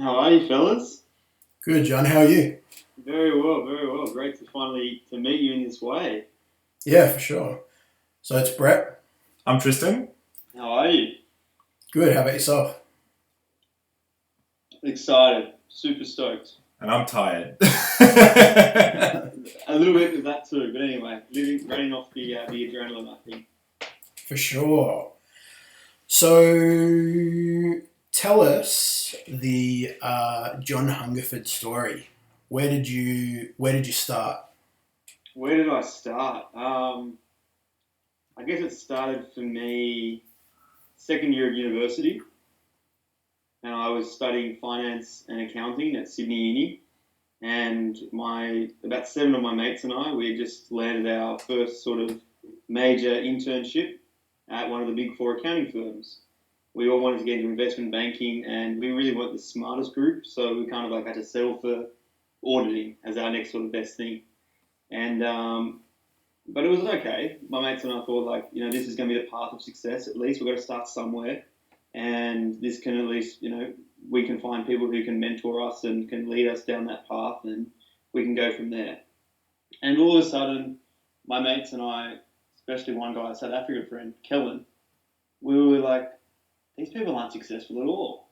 How are you, fellas? Good, John. How are you? Very well, very well. Great to finally to meet you in this way. Yeah, for sure. So it's Brett. I'm Tristan. How are you? Good. How about yourself? Excited, super stoked. And I'm tired. A little bit of that too, but anyway, running off the adrenaline, I think. For sure. So tell us the John Hungerford story. Where did you start? Where did I start? I guess it started for me second year of university, and I was studying finance and accounting at Sydney Uni. And my about seven of my mates and I, we had just landed our first sort of major internship at one of the big four accounting firms. We all wanted to get into investment banking, and we really weren't the smartest group, so we kind of like had to settle for auditing as our next sort of best thing. And but it was okay. My mates and I thought like, this is going to be the path of success. At least we've got to start somewhere, and this can at least, we can find people who can mentor us and can lead us down that path, and we can go from there. And all of a sudden, my mates and I, especially one guy, a South African friend, Kellen, we were like, these people aren't successful at all.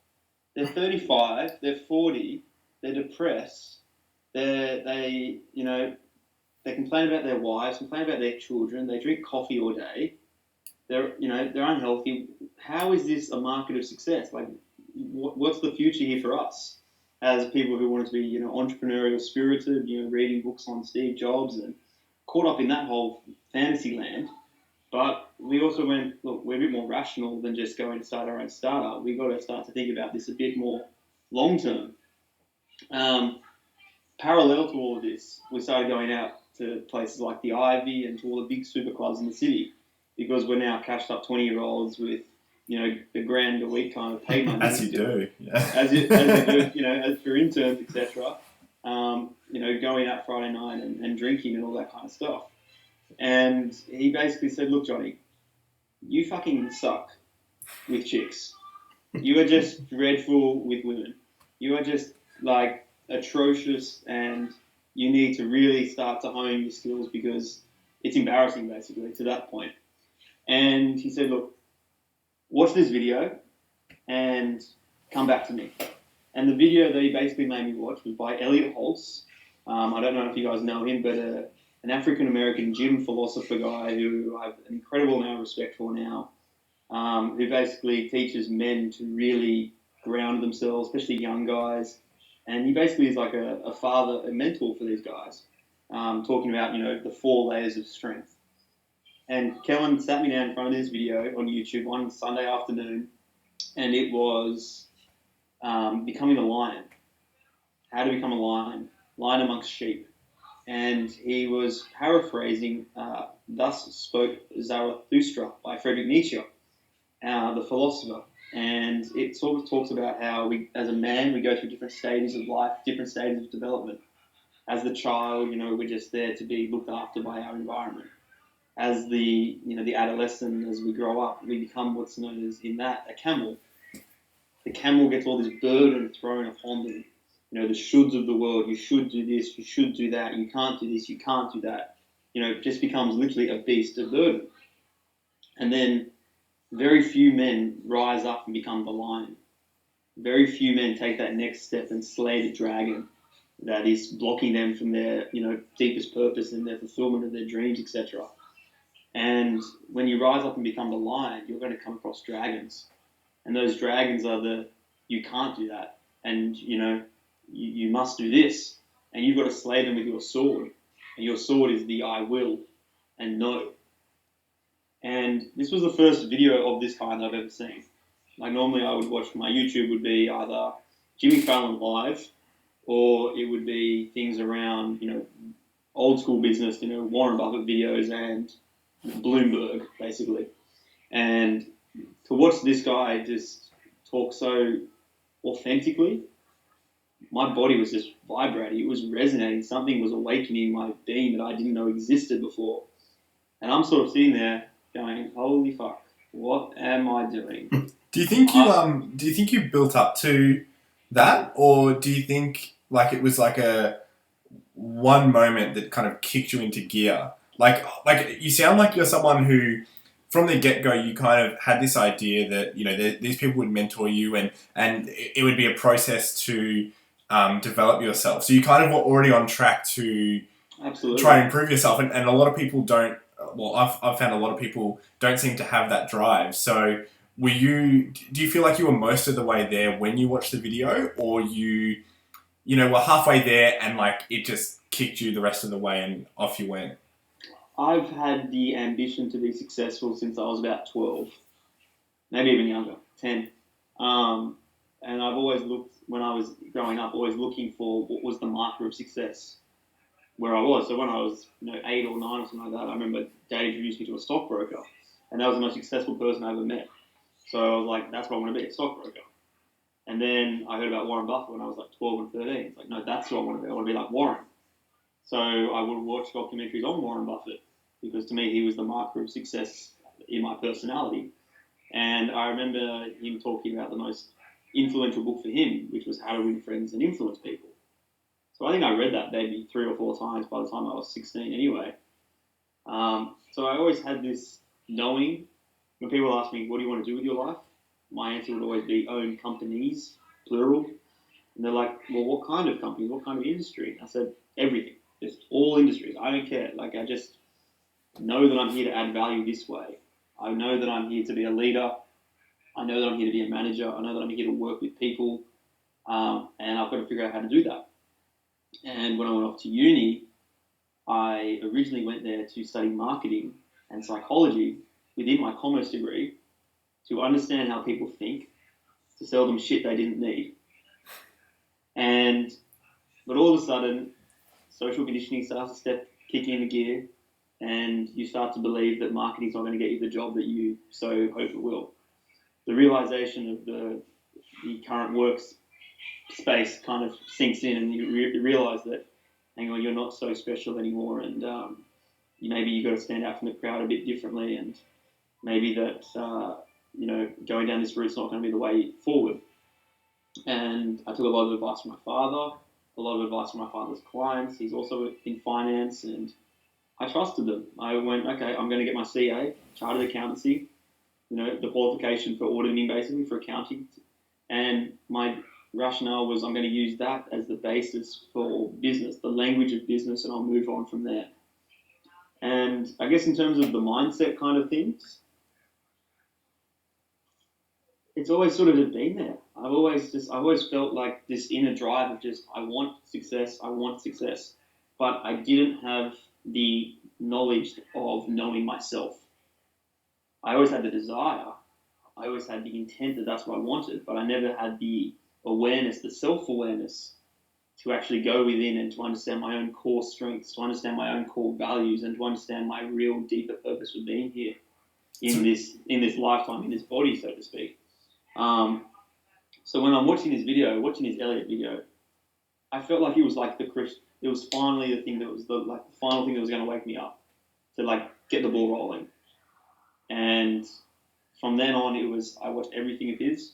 They're 35, they're 40, they're depressed, they complain about their wives, complain about their children, they drink coffee all day, they're unhealthy. How is this a market of success? Like, what's the future here for us as people who want to be, entrepreneurial spirited, reading books on Steve Jobs and caught up in that whole fantasy land. But we also went, look, we're a bit more rational than just going to start our own startup. We've got to start to think about this a bit more long term. Parallel to all of this, we started going out to places like the Ivy and to all the big super clubs in the city, because we're now cashed up 20-year-olds with, a grand a week kind of pay money. As you do, yeah. As you do, as for interns, etc. Going out Friday night and drinking and all that kind of stuff. And he basically said, look, Johnny, you fucking suck with chicks. You are just dreadful with women. You are just, like, atrocious, and you need to really start to hone your skills because it's embarrassing, basically, to that point. And he said, look, watch this video and come back to me. And the video that he basically made me watch was by Elliot Holtz. I don't know if you guys know him, but an African-American gym philosopher guy who I have an incredible amount of respect for now, who basically teaches men to really ground themselves, especially young guys. And he basically is like a father, a mentor for these guys, talking about, the 4 layers of strength. And Kellen sat me down in front of this video on YouTube one Sunday afternoon, and it was becoming a lion. How to become a lion amongst sheep. And he was paraphrasing Thus Spoke Zarathustra by Friedrich Nietzsche, the philosopher. And it sort of talks about how we, as a man, we go through different stages of life, different stages of development. As the child, we're just there to be looked after by our environment. As the adolescent, as we grow up, we become what's known as in that a camel. The camel gets all this burden thrown upon them. The shoulds of the world. You should do this. You should do that. You can't do this. You can't do that. It just becomes literally a beast of burden. And then very few men rise up and become the lion. Very few men take that next step and slay the dragon that is blocking them from their, deepest purpose and their fulfillment of their dreams, etc. And when you rise up and become the lion, you're going to come across dragons. And those dragons are you can't do that. And, you must do this. And you've got to slay them with your sword. And your sword is the I will and no. And this was the first video of this kind I've ever seen. Like, normally I would watch, my YouTube would be either Jimmy Fallon live, or it would be things around, old school business, Warren Buffett videos and Bloomberg, basically. And to watch this guy just talk so authentically, my body was just vibrating. It was resonating. Something was awakening in my being that I didn't know existed before. And I'm sort of sitting there going, holy fuck, what am I doing? Do you think you built up to that, or do you think like it was like a one moment that kind of kicked you into gear? Like you sound like you're someone who, from the get go, you kind of had this idea that these people would mentor you, and it would be a process to develop yourself. So you kind of were already on track to Absolutely. try and improve yourself, and a lot of people don't. Well, I've found a lot of people don't seem to have that drive. So do you feel like you were most of the way there when you watched the video, or were halfway there and like it just kicked you the rest of the way and off you went? I've had the ambition to be successful since I was about 12, maybe even younger, 10. And I've always looked, when I was growing up, always looking for what was the marker of success where I was. So when I was 8 or 9 or something like that, I remember Dad introduced me to a stockbroker, and that was the most successful person I ever met. So I was like, that's what I want to be, a stockbroker. And then I heard about Warren Buffett when I was like 12 and 13. It's like, no, that's what I want to be. I want to be like Warren. So I would watch documentaries on Warren Buffett because to me he was the marker of success in my personality. And I remember him talking about the most influential book for him, which was How to Win Friends and Influence People. So I think I read that maybe 3 or 4 times by the time I was 16 anyway. So I always had this knowing. When people ask me, what do you want to do with your life? My answer would always be own companies, plural. And they're like, well, what kind of companies? What kind of industry? I said, everything. Just all industries. I don't care. Like, I just know that I'm here to add value this way. I know that I'm here to be a leader. I know that I'm here to be a manager. I know that I'm here to work with people. And I've got to figure out how to do that. And when I went off to uni, I originally went there to study marketing and psychology within my commerce degree to understand how people think, to sell them shit they didn't need. But all of a sudden, social conditioning starts to kick into gear, and you start to believe that marketing's not going to get you the job that you so hope it will. The realization of the current workspace kind of sinks in, and you realize that, hang on, you're not so special anymore, and maybe you've got to stand out from the crowd a bit differently, and maybe that going down this route's not going to be the way forward. And I took a lot of advice from my father, a lot of advice from my father's clients. He's also in finance, and I trusted them. I went, okay, I'm going to get my CA, Chartered Accountancy, the qualification for auditing, basically, for accounting. And my rationale was I'm going to use that as the basis for business, the language of business, and I'll move on from there. And I guess in terms of the mindset kind of things, it's always sort of been there. I've always felt like this inner drive of just, I want success. But I didn't have the knowledge of knowing myself. I always had the desire. I always had the intent that that's what I wanted, but I never had the awareness, the self-awareness to actually go within and to understand my own core strengths, to understand my own core values, and to understand my real deeper purpose for being here in this lifetime, in this body, so to speak. So when I'm watching his Elliott video, I felt like it was like it was finally the thing that was the final thing that was going to wake me up to get the ball rolling. And from then on, I watched everything of his.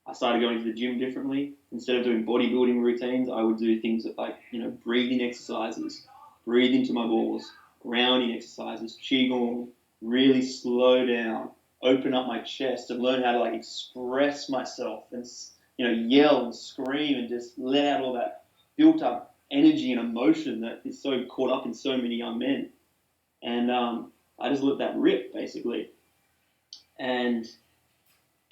I started going to the gym differently. Instead of doing bodybuilding routines, I would do things like breathing exercises, breathe into my balls, grounding exercises, qigong, really slow down, open up my chest, and learn how to express myself and yell and scream and just let out all that built up energy and emotion that is so caught up in so many young men. And I just let that rip, basically. And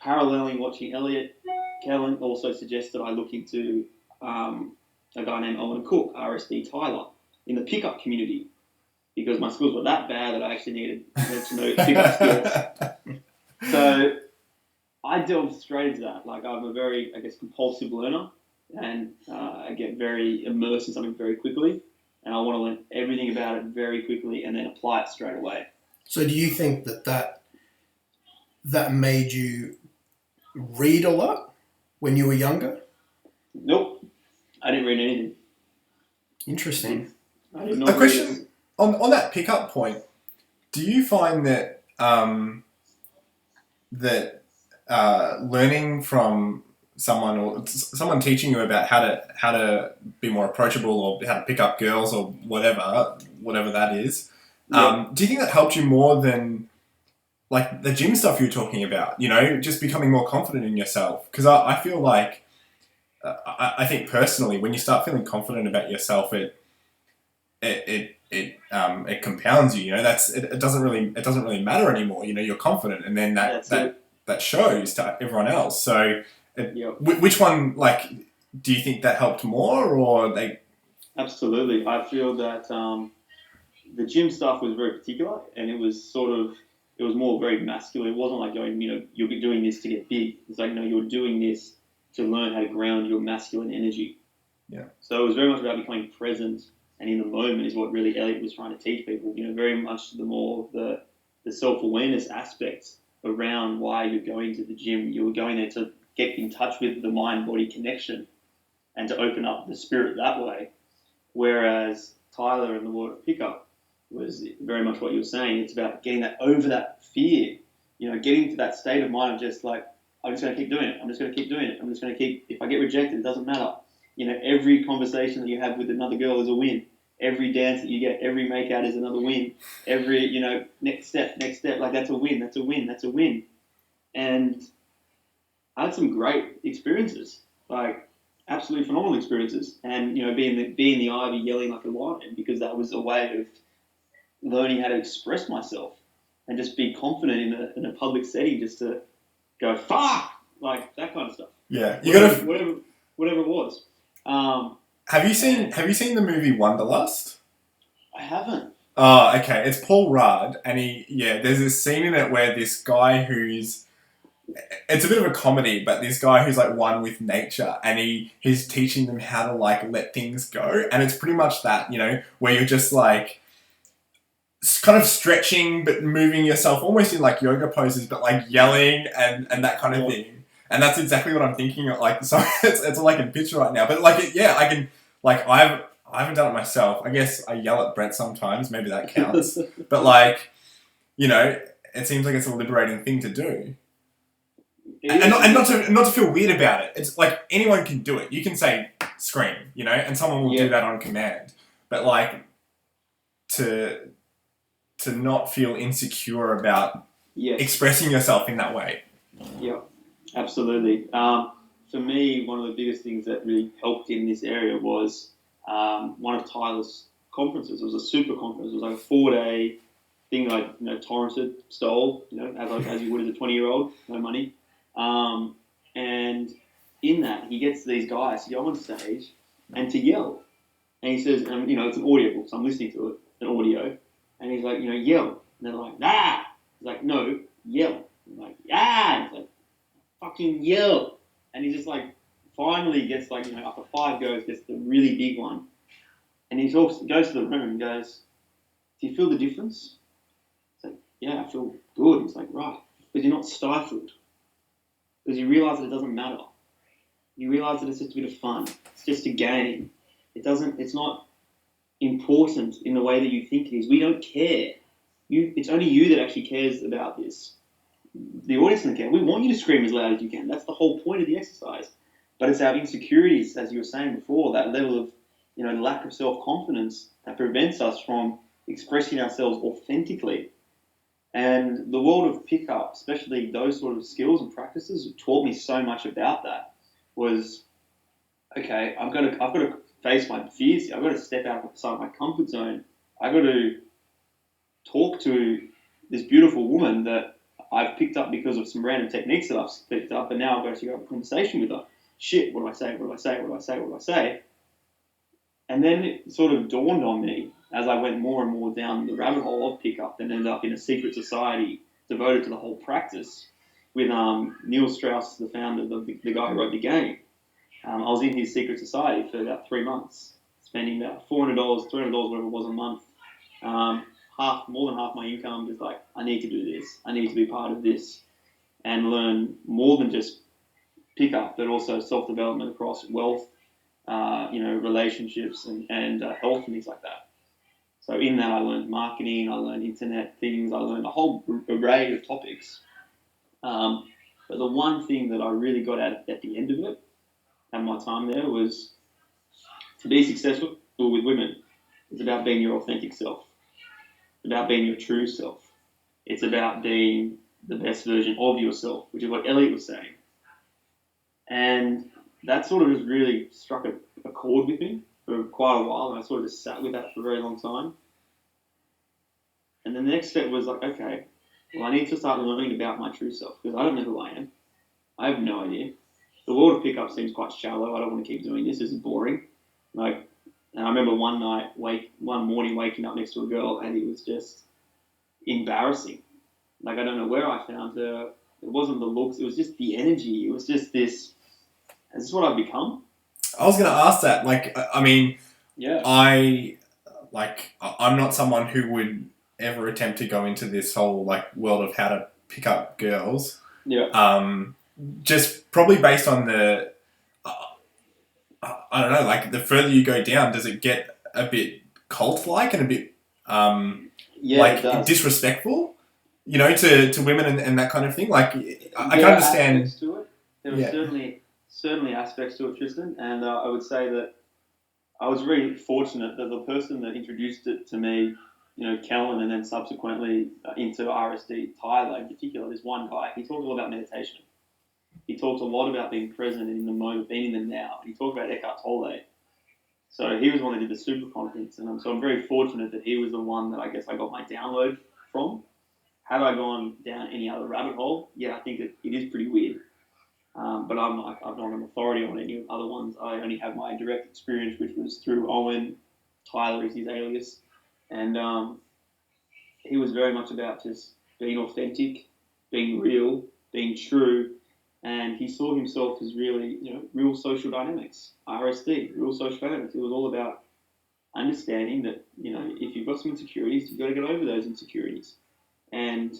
paralleling watching Elliott, Kellen also suggested I look into a guy named Owen Cook, RSD Tyler, in the pickup community, because my skills were that bad that I actually needed to know pickup skills. So I delved straight into that. I'm a very, compulsive learner, and I get very immersed in something very quickly, and I want to learn everything about it very quickly and then apply it straight away. So do you think that made you read a lot when you were younger? Nope. I didn't read anything. Interesting. I did not A question on that pickup point. Do you find that learning from someone or someone teaching you about how to be more approachable or how to pick up girls or whatever that is. Yeah. Do you think that helped you more than like the gym stuff you were talking about? You know, just becoming more confident in yourself. Because I feel like I think personally, when you start feeling confident about yourself, it compounds you. You know, it doesn't really matter anymore. You know, you're confident, and then that shows to everyone else. So, Yep. which one, like, do you think that helped more, or they? Absolutely. I feel that the gym stuff was very particular, and it was more very masculine. It wasn't like going, you'll be doing this to get big. It's like, no, you're doing this to learn how to ground your masculine energy. Yeah. So it was very much about becoming present and in the moment is what really Elliot was trying to teach people. Very much the self-awareness aspects around why you're going to the gym. You were going there to get in touch with the mind-body connection and to open up the spirit that way. Whereas Tyler and the World of Pickup was very much what you were saying. It's about getting over that fear, getting to that state of mind of just like, I'm just going to keep doing it. I'm just going to keep doing it. I'm just going to keep, if I get rejected, it doesn't matter. Every conversation that you have with another girl is a win. Every dance that you get, every makeout is another win. Every, next step, like that's a win, that's a win, that's a win. And I had some great experiences, like absolutely phenomenal experiences. And, being the Ivy yelling like a lion, because that was a way of learning how to express myself and just be confident in a public setting, just to go, fuck, like that kind of stuff. Yeah. Whatever it was. Have you seen the movie Wanderlust? I haven't. Oh, okay. It's Paul Rudd, and there's this scene in it where this guy it's a bit of a comedy, but this guy who's like one with nature, and he's teaching them how to like let things go, and it's pretty much that, where you're just like kind of stretching but moving yourself almost in like yoga poses, but like yelling and that kind of thing. And that's exactly what I'm thinking of. Like, sorry, it's all I can picture right now. But like, I can, like, I haven't done it myself. I guess I yell at Brett sometimes. Maybe that counts. But like, it seems like it's a liberating thing to do. And not to feel weird about it. It's like anyone can do it. You can say scream, and someone will do that on command. But like, to not feel insecure about expressing yourself in that way. Yeah. Absolutely. For me, one of the biggest things that really helped in this area was one of Tyler's conferences. It was a super conference. It was like a 4-day thing I torrented, stole, as you would as a 20-year-old, no money. And in that, he gets these guys to go on stage and to yell. And he says, and it's an audio book, so I'm listening to it, an audio. And he's like, yell. And they're like, ah. He's like, no, yell. I'm like, yeah. He's like, fucking yell. And he just like finally gets like, after 5 goes, gets the really big one. And he goes to the room and goes, do you feel the difference? It's like, yeah, I feel good. He's like, right. Because you're not stifled. Because you realise that it doesn't matter. You realise that it's just a bit of fun. It's just a game. It's not important in the way that you think it is. We don't care. It's only you that actually cares about this. The audience doesn't care. We want you to scream as loud as you can. That's the whole point of the exercise. But it's our insecurities, as you were saying before, that level of, lack of self-confidence that prevents us from expressing ourselves authentically. And the world of pickup, especially those sort of skills and practices, taught me so much about that. Was, okay, I've got to face my fears. I've got to step outside my comfort zone. I've got to talk to this beautiful woman that I've picked up because of some random techniques that I've picked up, and now I've got to have a conversation with her. Shit, what do I say? What do I say? What do I say? What do I say? And then it sort of dawned on me as I went more and more down the rabbit hole of pickup and ended up in a secret society devoted to the whole practice with Neil Strauss, the founder, the guy who wrote the game. I was in his secret society for about 3 months, spending about $400, $300, whatever it was a month. More than half my income, just like, I need to do this. I need to be part of this and learn more than just pickup, but also self-development across wealth, relationships and health and things like that. So in that, I learned marketing, I learned internet things, I learned a whole array of topics. But But the one thing that I really got at the end of it, and my time there, was to be successful with women. It's about being your authentic self. It's about being your true self. It's about being the best version of yourself, which is what Elliot was saying. And that sort of just really struck a chord with me for quite a while, and I sort of just sat with that for a very long time. And then the next step was like, okay, well, I need to start learning about my true self, because I don't know who I am. I have no idea. The world of pickup seems quite shallow. I don't want to keep doing this. This is boring. Like, and I remember one morning waking up next to a girl, and it was just embarrassing. Like, I don't know where I found her. It wasn't the looks. It was just the energy. It was just this. Is this what I've become? I was going to ask that. Like, I mean, Yeah. I'm not someone who would ever attempt to go into this whole like world of how to pick up girls. Yeah. Just probably based on the, I don't know, like the further you go down, does it get a bit cult-like and a bit Yeah, it does. disrespectful? You know, to women and that kind of thing. Like, I can There are understand. aspects to it. There are certainly aspects to it, Tristan, and I would say that I was really fortunate that the person that introduced it to me, you know, Kellen, and then subsequently into RSD, Tyler in particular, this one guy, he talked all about meditation. He talked a lot about being present in the moment, being in the now. He talked about Eckhart Tolle. So he was the one that did the super conference, and so I'm very fortunate that he was the one that I guess I got my download from. Had I gone down any other rabbit hole, yeah, I think it is pretty weird. But I'm not an authority on any other ones. I only have my direct experience, which was through Owen. Tyler is his alias. And he was very much about just being authentic, being real, being true. And he saw himself as really, you know, real social dynamics, RSD, real social dynamics. It was all about understanding that, you know, if you've got some insecurities, you've got to get over those insecurities. And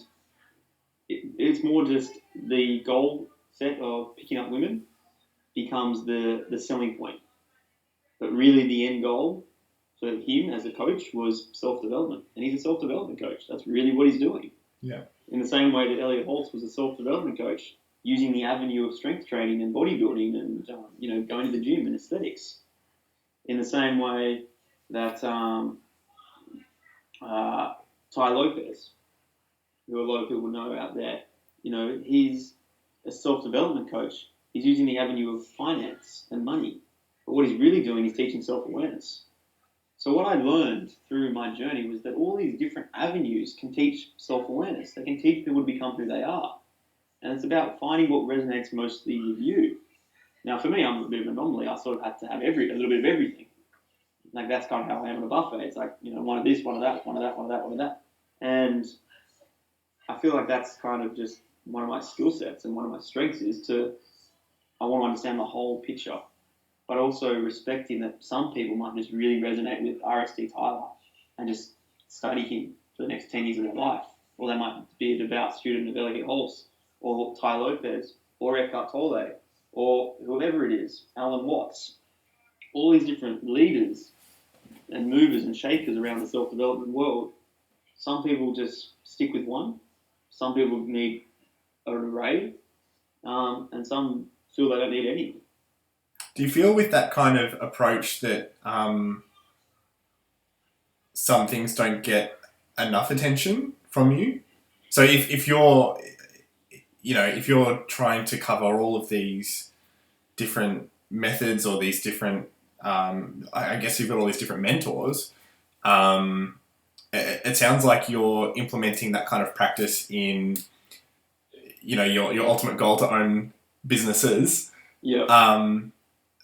it's more just the goal set of picking up women becomes the selling point. But really the end goal for him as a coach was self-development. And he's a self-development coach. That's really what he's doing. Yeah. In the same way that Elliot Holtz was a self-development coach, using the avenue of strength training and bodybuilding and, you know, going to the gym and aesthetics. In the same way that Ty Lopez, who a lot of people know out there, you know, he's a self-development coach. He's using the avenue of finance and money. But what he's really doing is teaching self-awareness. So what I learned through my journey was that all these different avenues can teach self-awareness. They can teach people to become who they are. And it's about finding what resonates mostly with you. Now, for me, I'm a bit of an anomaly. I sort of had to have a little bit of everything. Like, that's kind of how I am in a buffet. It's like, you know, one of this, one of that, one of that, one of that, one of that. And I feel like that's kind of just one of my skill sets, and one of my strengths is I want to understand the whole picture, but also respecting that some people might just really resonate with RSD Tyler and just study him for the next 10 years of their life. Or they might be a devout student of Elliot Holtz, or Ty Lopez, or Eckhart Tolle, or whoever it is, Alan Watts. All these different leaders and movers and shakers around the self-development world. Some people just stick with one. Some people need an array, and some feel they don't need any. Do you feel with that kind of approach that some things don't get enough attention from you? So if you're, you know, if you're trying to cover all of these different methods or these different, I guess you've got all these different mentors, it sounds like you're implementing that kind of practice in, you know, your ultimate goal to own businesses. Yeah.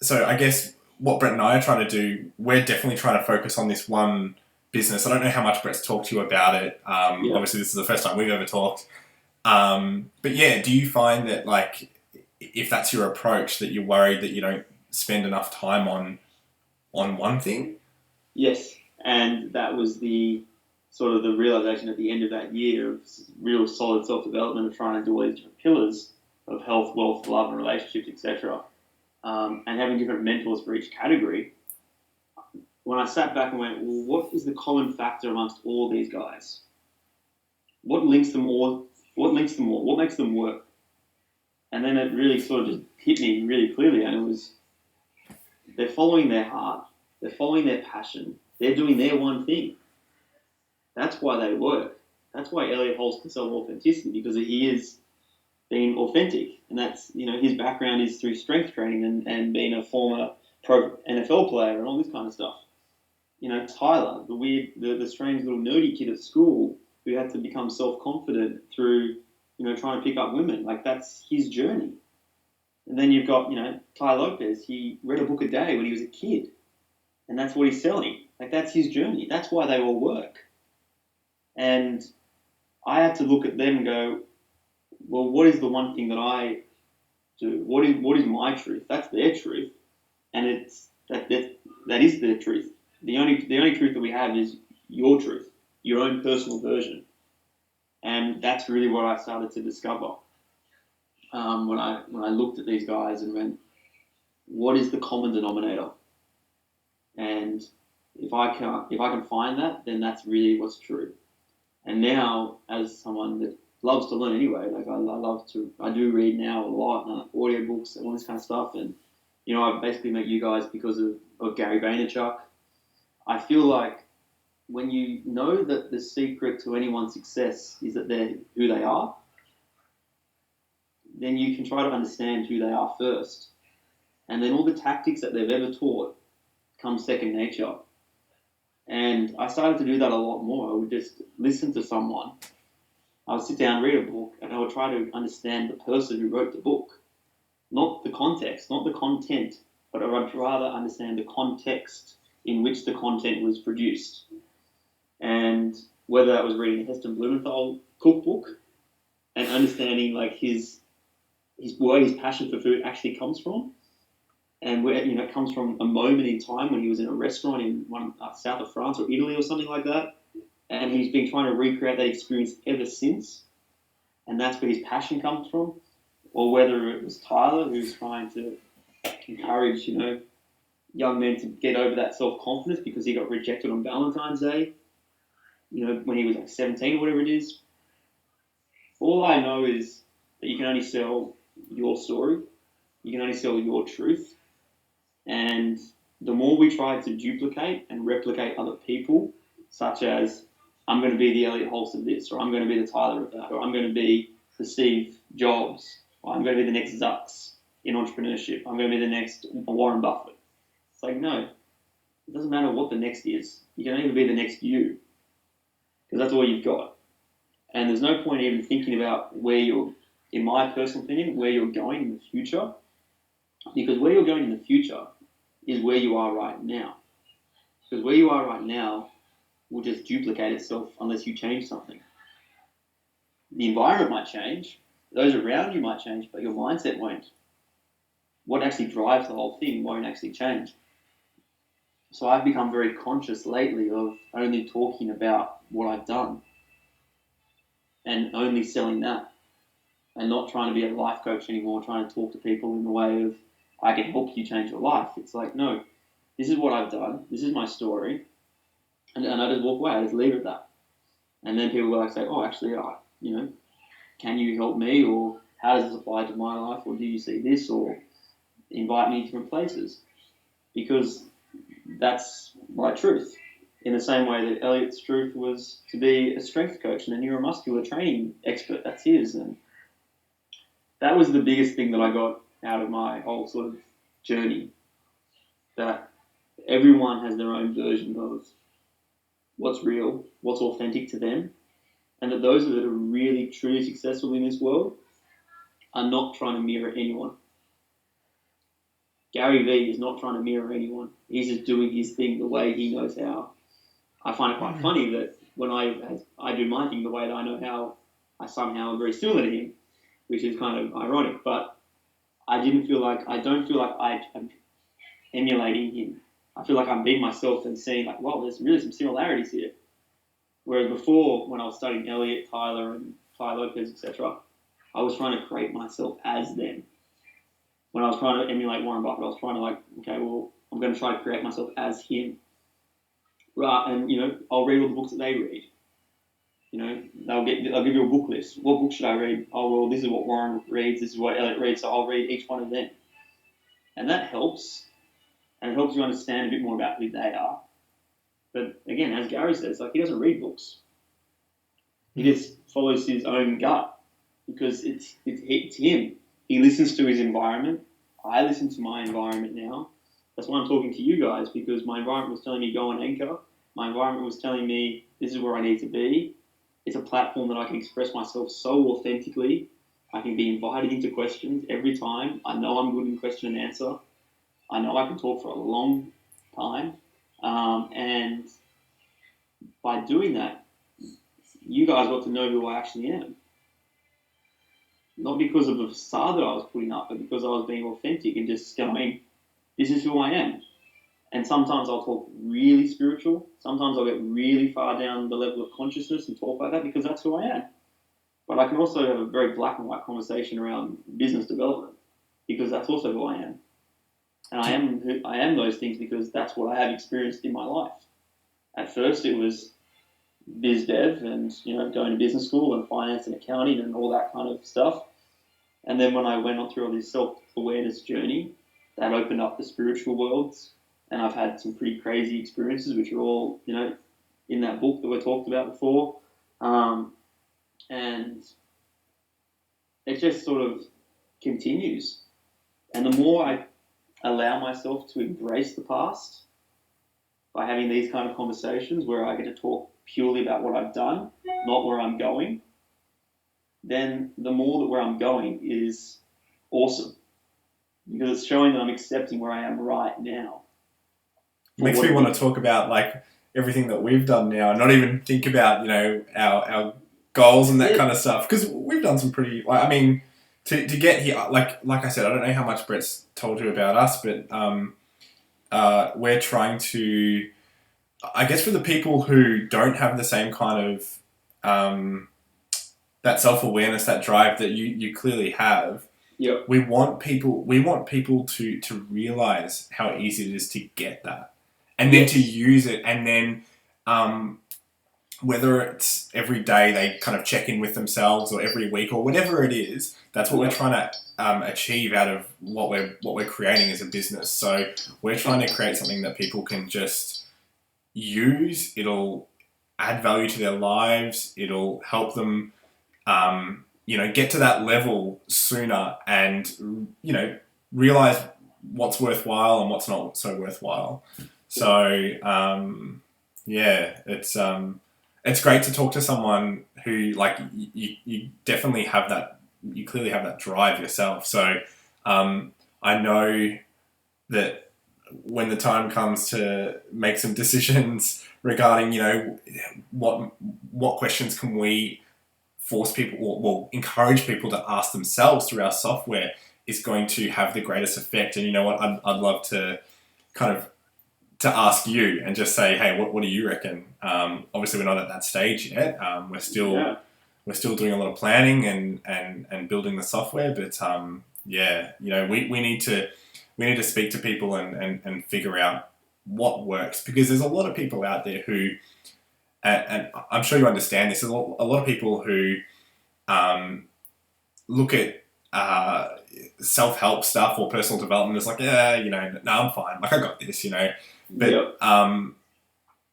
So I guess what Brett and I are trying to do, we're definitely trying to focus on this one business. I don't know how much Brett's talked to you about it. Obviously, this is the first time we've ever talked. But yeah, do you find that, like, if that's your approach, that you're worried that you don't spend enough time on one thing? Yes, and that was the sort of the realization at the end of that year of real solid self-development, of trying to do all these different pillars of health, wealth, love, and relationships, etc. And having different mentors for each category. When I sat back and went, well, what is the common factor amongst all these guys? What links them all? What makes them work? And then it really sort of just hit me really clearly, and it was, they're following their heart, they're following their passion, they're doing their one thing. That's why they work. That's why Elliot Holtz can sell authenticity, because he is being authentic. And that's, his background is through strength training and being a former pro NFL player and all this kind of stuff. Tyler, the strange little nerdy kid at school who had to become self-confident through, trying to pick up women. Like, that's his journey. And then you've got, Ty Lopez. He read a book a day when he was a kid, and that's what he's selling. Like, that's his journey. That's why they all work. And I had to look at them and go, well, what is the one thing that I do? What is my truth? That's their truth, and that is their truth. The only truth that we have is your truth, your own personal version, and that's really what I started to discover when I looked at these guys and went, what is the common denominator? And if I can find that, then that's really what's true. And now, as someone that loves to learn anyway, like I do read now a lot, audiobooks and all this kind of stuff, and I basically met you guys because of Gary Vaynerchuk. I feel like when you know that the secret to anyone's success is that they're who they are, then you can try to understand who they are first. And then all the tactics that they've ever taught come second nature. And I started to do that a lot more. I would just listen to someone. I would sit down, read a book, and I would try to understand the person who wrote the book. Not the context, not the content, but I would rather understand the context in which the content was produced. And whether that was reading a Heston Blumenthal cookbook and understanding like where his passion for food actually comes from, and where it comes from a moment in time when he was in a restaurant in south of France or Italy or something like that, and he's been trying to recreate that experience ever since, and that's where his passion comes from. Or whether it was Tyler who's trying to encourage young men to get over that self-confidence because he got rejected on Valentine's Day, when he was like 17 or whatever it is. All I know is that you can only sell your story, you can only sell your truth. And the more we try to duplicate and replicate other people, such as I'm going to be the Elliot Holtz of this, or I'm going to be the Tyler of that, or I'm going to be the Steve Jobs, or I'm going to be the next Zucks in entrepreneurship, I'm going to be the next Warren Buffett. It's like, no, it doesn't matter what the next is. You can only be the next you, because that's all you've got. And there's no point even thinking about in my personal opinion, where you're going in the future, because where you're going in the future is where you are right now. Because where you are right now will just duplicate itself unless you change something. The environment might change, those around you might change, but your mindset won't. What actually drives the whole thing won't actually change. So I've become very conscious lately of only talking about what I've done and only selling that, and not trying to be a life coach anymore, trying to talk to people in the way of, I can help you change your life. It's like, no, this is what I've done, this is my story, and I just walk away, I just leave it at that. And then people will like say, oh, actually, can you help me, or how does this apply to my life, or do you see this, or invite me to different places, because that's my truth. In the same way that Elliot's truth was to be a strength coach and a neuromuscular training expert, that's his. And that was the biggest thing that I got out of my whole sort of journey, that everyone has their own version of what's real, what's authentic to them, and that those that are really, truly successful in this world are not trying to mirror anyone. Gary Vee is not trying to mirror anyone. He's just doing his thing the way he knows how. I find it quite funny that when I do my thing the way that I know how, I somehow am very similar to him, which is kind of ironic. But I don't feel like I am emulating him. I feel like I'm being myself and seeing like, wow, there's really some similarities here. Whereas before, when I was studying Elliot, Tyler, and Ty Lopez, etc., I was trying to create myself as them. When I was trying to emulate Warren Buffett, I was trying to I'm going to try to create myself as him. Right, and I'll read all the books that they read. You know, they'll give you a book list. What book should I read? Oh well, this is what Warren reads. This is what Elliot reads. So I'll read each one of them, and that helps. And it helps you understand a bit more about who they are. But again, as Gary says, like he doesn't read books. He just follows his own gut because it's him. He listens to his environment. I listen to my environment now. That's why I'm talking to you guys, because my environment was telling me go on Anchor. My environment was telling me this is where I need to be. It's a platform that I can express myself so authentically. I can be invited into questions every time. I know I'm good in question and answer. I know I can talk for a long time. And by doing that, you guys got to know who I actually am. Not because of the facade that I was putting up, but because I was being authentic and just going, this is who I am. And sometimes I'll talk really spiritual. Sometimes I'll get really far down the level of consciousness and talk like that because that's who I am. But I can also have a very black and white conversation around business development because that's also who I am. And I am those things because that's what I have experienced in my life. At first it was biz dev and, you know, going to business school and finance and accounting and all that kind of stuff. And then when I went on through all this self-awareness journey, that opened up the spiritual worlds. And I've had some pretty crazy experiences, which are all, you know, in that book that we talked about before. And it just sort of continues. And the more I allow myself to embrace the past by having these kind of conversations where I get to talk purely about what I've done, not where I'm going, then the more that where I'm going is awesome. Because it's showing that I'm accepting where I am right now. It makes me want to talk about like everything that we've done now and not even think about, you know, our goals and that kind of stuff. Because we've done some pretty, like, I mean, to get here, like I said, I don't know how much Brett's told you about us, but we're trying to, I guess for the people who don't have the same kind of that self-awareness, that drive that you clearly have, yep. we want people to realize how easy it is to get that. And then to use it, and then whether it's every day they kind of check in with themselves or every week or whatever it is, that's what we're trying to achieve out of what we're creating as a business. So we're trying to create something that people can just use. It'll add value to their lives. It'll help them, you know, get to that level sooner and, you know, realize what's worthwhile and what's not so worthwhile. So, yeah, it's great to talk to someone who, like, you definitely have that, you clearly have that drive yourself. So, I know that when the time comes to make some decisions regarding, you know, what questions can we force people or well, encourage people to ask themselves through our software is going to have the greatest effect. And you know what, I'd love to kind of to ask you and just say, hey, what do you reckon? Obviously, we're not at that stage yet. We're still doing a lot of planning and building the software. But yeah, you know, we need to speak to people and figure out what works, because there's a lot of people out there who, and I'm sure you understand this, there's a lot of people who look at self-help stuff or personal development as like, yeah, you know, no, I'm fine. Like, I got this, you know. But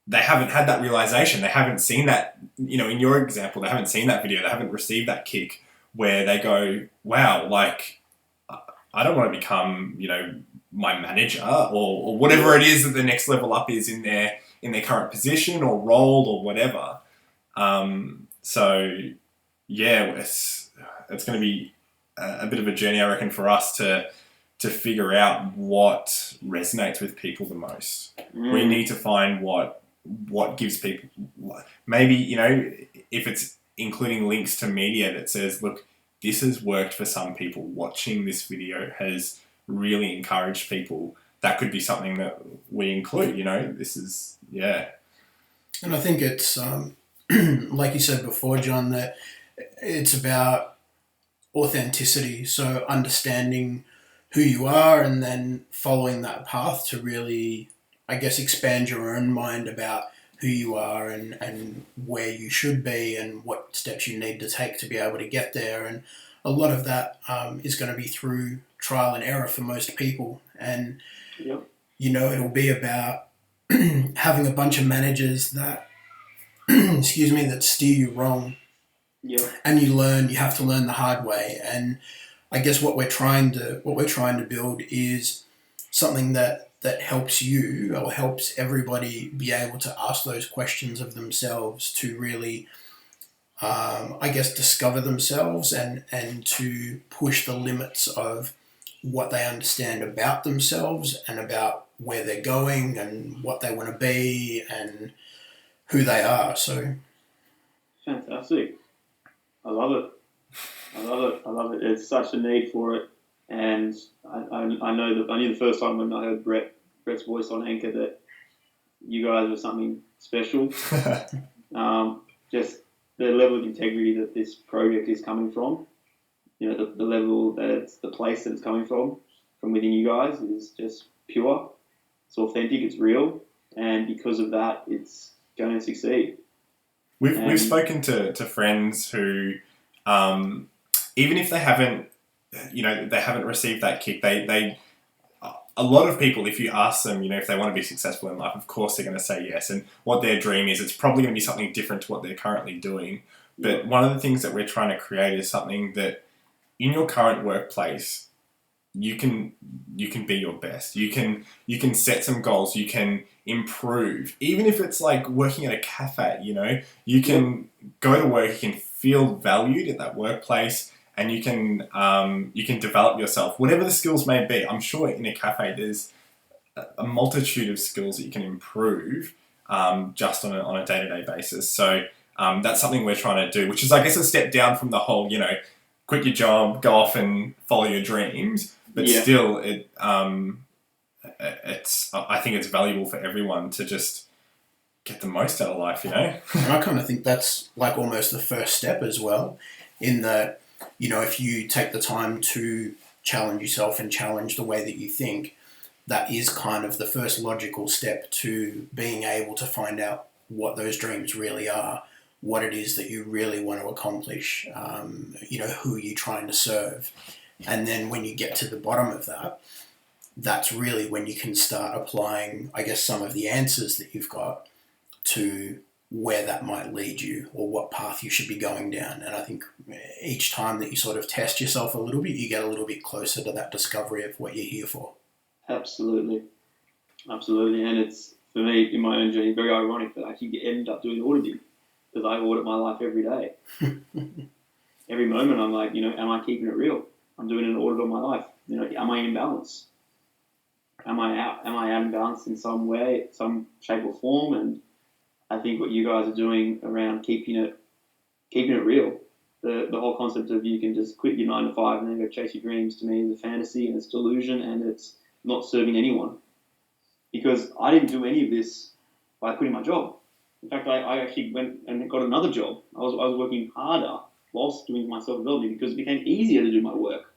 they haven't had that realization. They haven't seen that, you know, in your example, they haven't seen that video. They haven't received that kick where they go, wow, like, I don't want to become, you know, my manager or whatever it is that the next level up is in their current position or role or whatever. So, yeah, it's going to be a bit of a journey, I reckon, for us to figure out what resonates with people the most. We need to find what gives people, maybe, you know, if it's including links to media that says, look, this has worked for some people. Watching this video has really encouraged people. That could be something that we include, you know, this is, yeah. And I think it's, like you said before, John, that it's about authenticity. So understanding who you are and then following that path to really, I guess, expand your own mind about who you are and where you should be and what steps you need to take to be able to get there. And a lot of that is going to be through trial and error for most people. And, Yep. it'll be about having a bunch of managers that, excuse me, that steer you wrong. Yep. And you have to learn the hard way. And I guess what we're trying to build is something that helps you or helps everybody be able to ask those questions of themselves to really, I guess, discover themselves and to push the limits of what they understand about themselves and about where they're going and what they want to be and who they are. So Fantastic. I love it. I love it. It's such a need for it. And I know that I knew the first time when I heard Brett's voice on Anchor that you guys were something special. Just the level of integrity that this project is coming from, the level that it's the place that it's coming from within you guys is just pure. It's authentic. It's real. And because of that, it's going to succeed. We've spoken to friends who, even if they haven't, they haven't received that kick, they a lot of people, if you ask them, if they want to be successful in life, of course they're going to say yes. And what their dream is, it's probably going to be something different to what they're currently doing. But one of the things that we're trying to create is something that in your current workplace, you can be your best. You can set some goals. You can improve. Even if it's like working at a cafe, you can go to work, you can feel valued at that workplace, and you can develop yourself, whatever the skills may be. I'm sure in a cafe there's a multitude of skills that you can improve just on a day-to-day basis. So that's something we're trying to do, which is, I guess, a step down from the whole, quit your job, go off and follow your dreams. But still, I think it's valuable for everyone to just get the most out of life, And I kind of think that's like almost the first step as well, in that, if you take the time to challenge yourself and challenge the way that you think, that is kind of the first logical step to being able to find out what those dreams really are, what it is that you really want to accomplish, who you're trying to serve. And then when you get to the bottom of that, that's really when you can start applying, I guess, some of the answers that you've got to where that might lead you or what path you should be going down. And I think each time that you sort of test yourself a little bit, you get a little bit closer to that discovery of what you're here for. Absolutely. And it's, for me, in my own journey, very ironic that I actually end up doing auditing, because I audit my life every day. Every moment I'm like, am I keeping it real? I'm doing an audit on my life. Am I in balance? Am I out in balance in some way, some shape or form? And I think what you guys are doing around keeping it real, the whole concept of you can just quit your 9 to 5 and then go chase your dreams, to me is a fantasy and it's delusion and it's not serving anyone. Because I didn't do any of this by quitting my job. In fact, I actually went and got another job. I was working harder whilst doing my self-development because it became easier to do my work.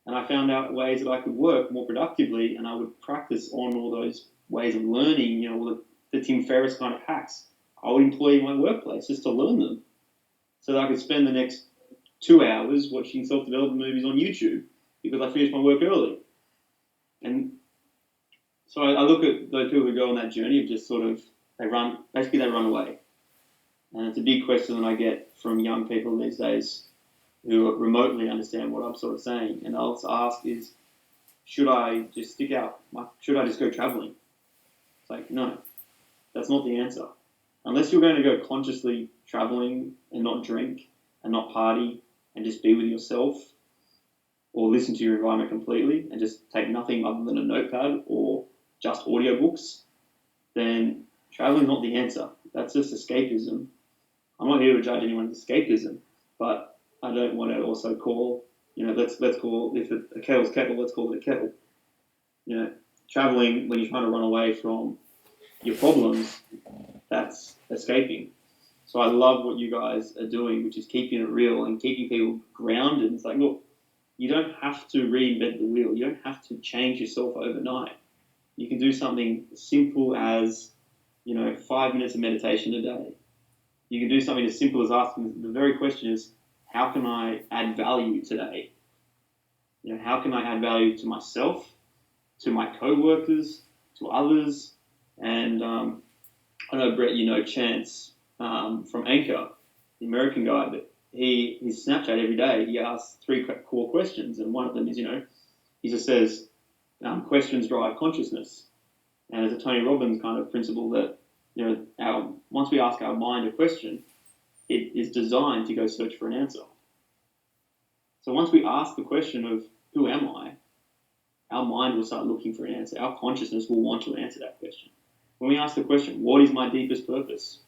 And I found out ways that I could work more productively, and I would practice on all those ways of learning, all the Tim Ferriss kind of hacks. I would employ in my workplace just to learn them so that I could spend the next 2 hours watching self-development movies on YouTube because I finished my work early. And so I look at those people who go on that journey of just sort of, they run away. And it's a big question that I get from young people these days who remotely understand what I'm sort of saying. And I'll ask is, should I just stick out? Should I just go traveling? It's like, no, that's not the answer. Unless you're going to go consciously traveling and not drink and not party and just be with yourself or listen to your environment completely and just take nothing other than a notepad or just audiobooks, then traveling is not the answer. That's just escapism. I'm not here to judge anyone's escapism, but I don't want to also call, let's call, if a kettle's kettle, let's call it a kettle. Traveling when you're trying to run away from your problems, that's escaping. So I love what you guys are doing, which is keeping it real and keeping people grounded. It's like, look, you don't have to reinvent the wheel. You don't have to change yourself overnight. You can do something as simple as 5 minutes of meditation a day. You can do something as simple as asking the very question is, how can I add value today? How can I add value to myself, to my co-workers, to others? And I know, Brett, Chance from Anchor, the American guy, but his Snapchat every day, he asks 3 core questions. And one of them is, he just says, questions drive consciousness. And it's a Tony Robbins kind of principle that, once we ask our mind a question, it is designed to go search for an answer. So once we ask the question of, who am I? Our mind will start looking for an answer. Our consciousness will want to answer that question. When we ask the question, what is my deepest purpose?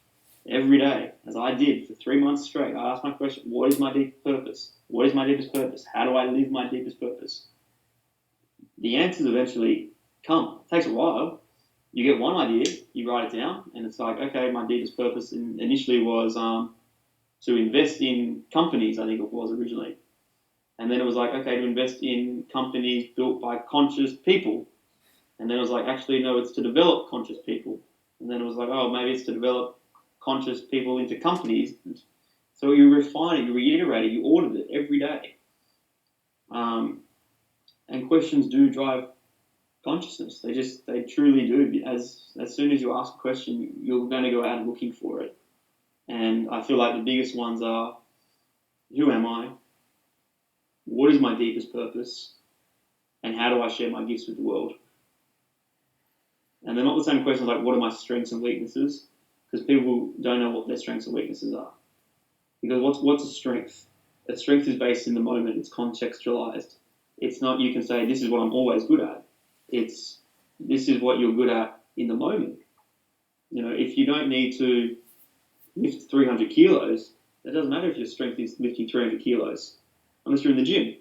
Every day, as I did for 3 months straight, I asked my question, what is my deepest purpose? What is my deepest purpose? How do I live my deepest purpose? The answers eventually come. It takes a while. You get one idea, you write it down, and it's like, okay, my deepest purpose initially was to invest in companies, I think it was originally. And then it was like, okay, to invest in companies built by conscious people. And then it was like, actually, no, it's to develop conscious people. And then it was like, oh, maybe it's to develop conscious people into companies. So you refine it, you reiterate it, you audit it every day. And questions do drive consciousness. They truly do. As soon as you ask a question, you're going to go out looking for it. And I feel like the biggest ones are, who am I? What is my deepest purpose? And how do I share my gifts with the world? And they're not the same questions like, what are my strengths and weaknesses? Because people don't know what their strengths and weaknesses are. Because what's a strength? A strength is based in the moment. It's contextualized. It's not, you can say, this is what I'm always good at. It's, this is what you're good at in the moment. If you don't need to lift 300 kilos, it doesn't matter if your strength is lifting 300 kilos, unless you're in the gym.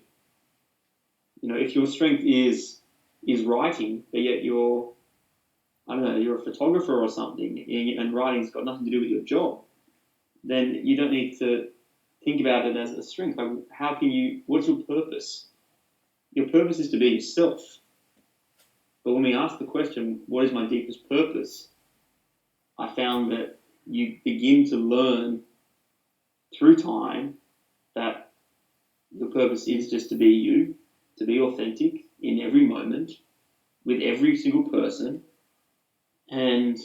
If your strength is writing, but yet you're a photographer or something, and writing's got nothing to do with your job, then you don't need to think about it as a strength. Like, what's your purpose? Your purpose is to be yourself. But when we ask the question, what is my deepest purpose? I found that you begin to learn through time that your purpose is just to be you, to be authentic in every moment, with every single person, and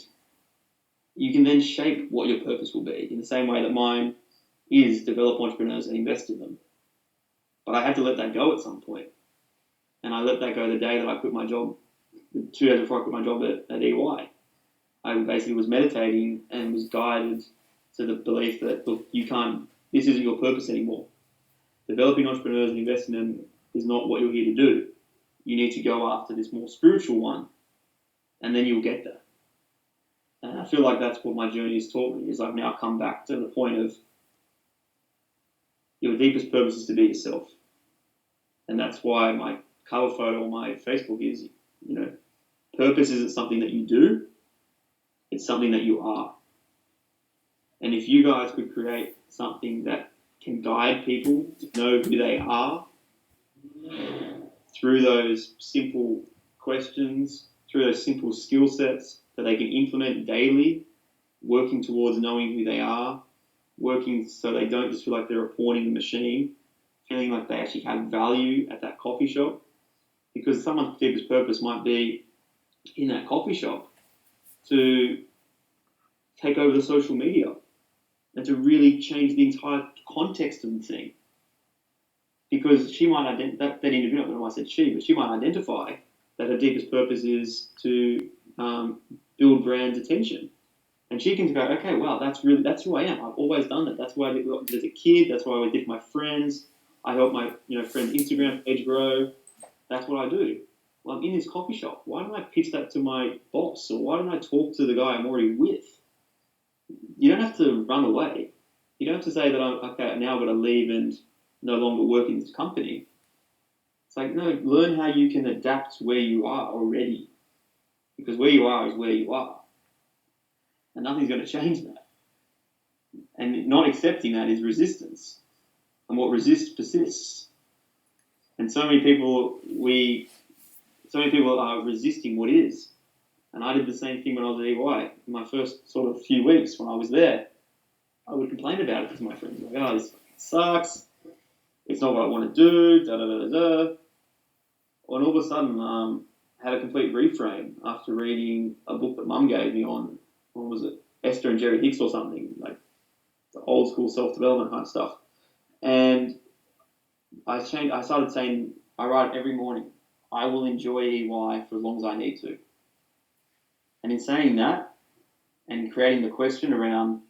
you can then shape what your purpose will be in the same way that mine is develop entrepreneurs and invest in them. But I had to let that go at some point. And I let that go the day that I quit my job, 2 days before I quit my job at EY. I basically was meditating and was guided to the belief that, look, this isn't your purpose anymore. Developing entrepreneurs and investing in them is not what you're here to do. You need to go after this more spiritual one, and then you'll get there. And I feel like that's what my journey has taught me, is I've now come back to the point of your deepest purpose is to be yourself. And that's why my cover photo on my Facebook is, purpose isn't something that you do, it's something that you are. And if you guys could create something that can guide people to know who they are through those simple questions, through those simple skill sets that they can implement daily, working towards knowing who they are, working so they don't just feel like they're a pawn in the machine, feeling like they actually have value at that coffee shop. Because someone's deepest purpose might be in that coffee shop to take over the social media and to really change the entire context of the thing. Because she might that individual, I don't know why I said she, but she might identify that her deepest purpose is to build brand attention. And she can go, okay, wow, that's who I am. I've always done that. That's what I did as a kid. That's what I did with my friends. I help my friends' Instagram page grow. That's what I do. Well, I'm in this coffee shop. Why don't I pitch that to my boss? Or why don't I talk to the guy I'm already with? You don't have to run away. You don't have to say that now I've got to leave and no longer work in this company. It's like, no, learn how you can adapt where you are already. Because where you are is where you are. And nothing's going to change that. And not accepting that is resistance. And what resists persists. And so many people are resisting what is. And I did the same thing when I was at EY. In my first sort of few weeks when I was there, I would complain about it to my friends. Like, oh, this sucks. It's not what I want to do. Da da da da. And all of a sudden, had a complete reframe after reading a book that Mum gave me on, what was it, Esther and Jerry Hicks or something, like the old school self-development kind of stuff. And I started saying, I write every morning, I will enjoy EY for as long as I need to. And in saying that, and creating the question around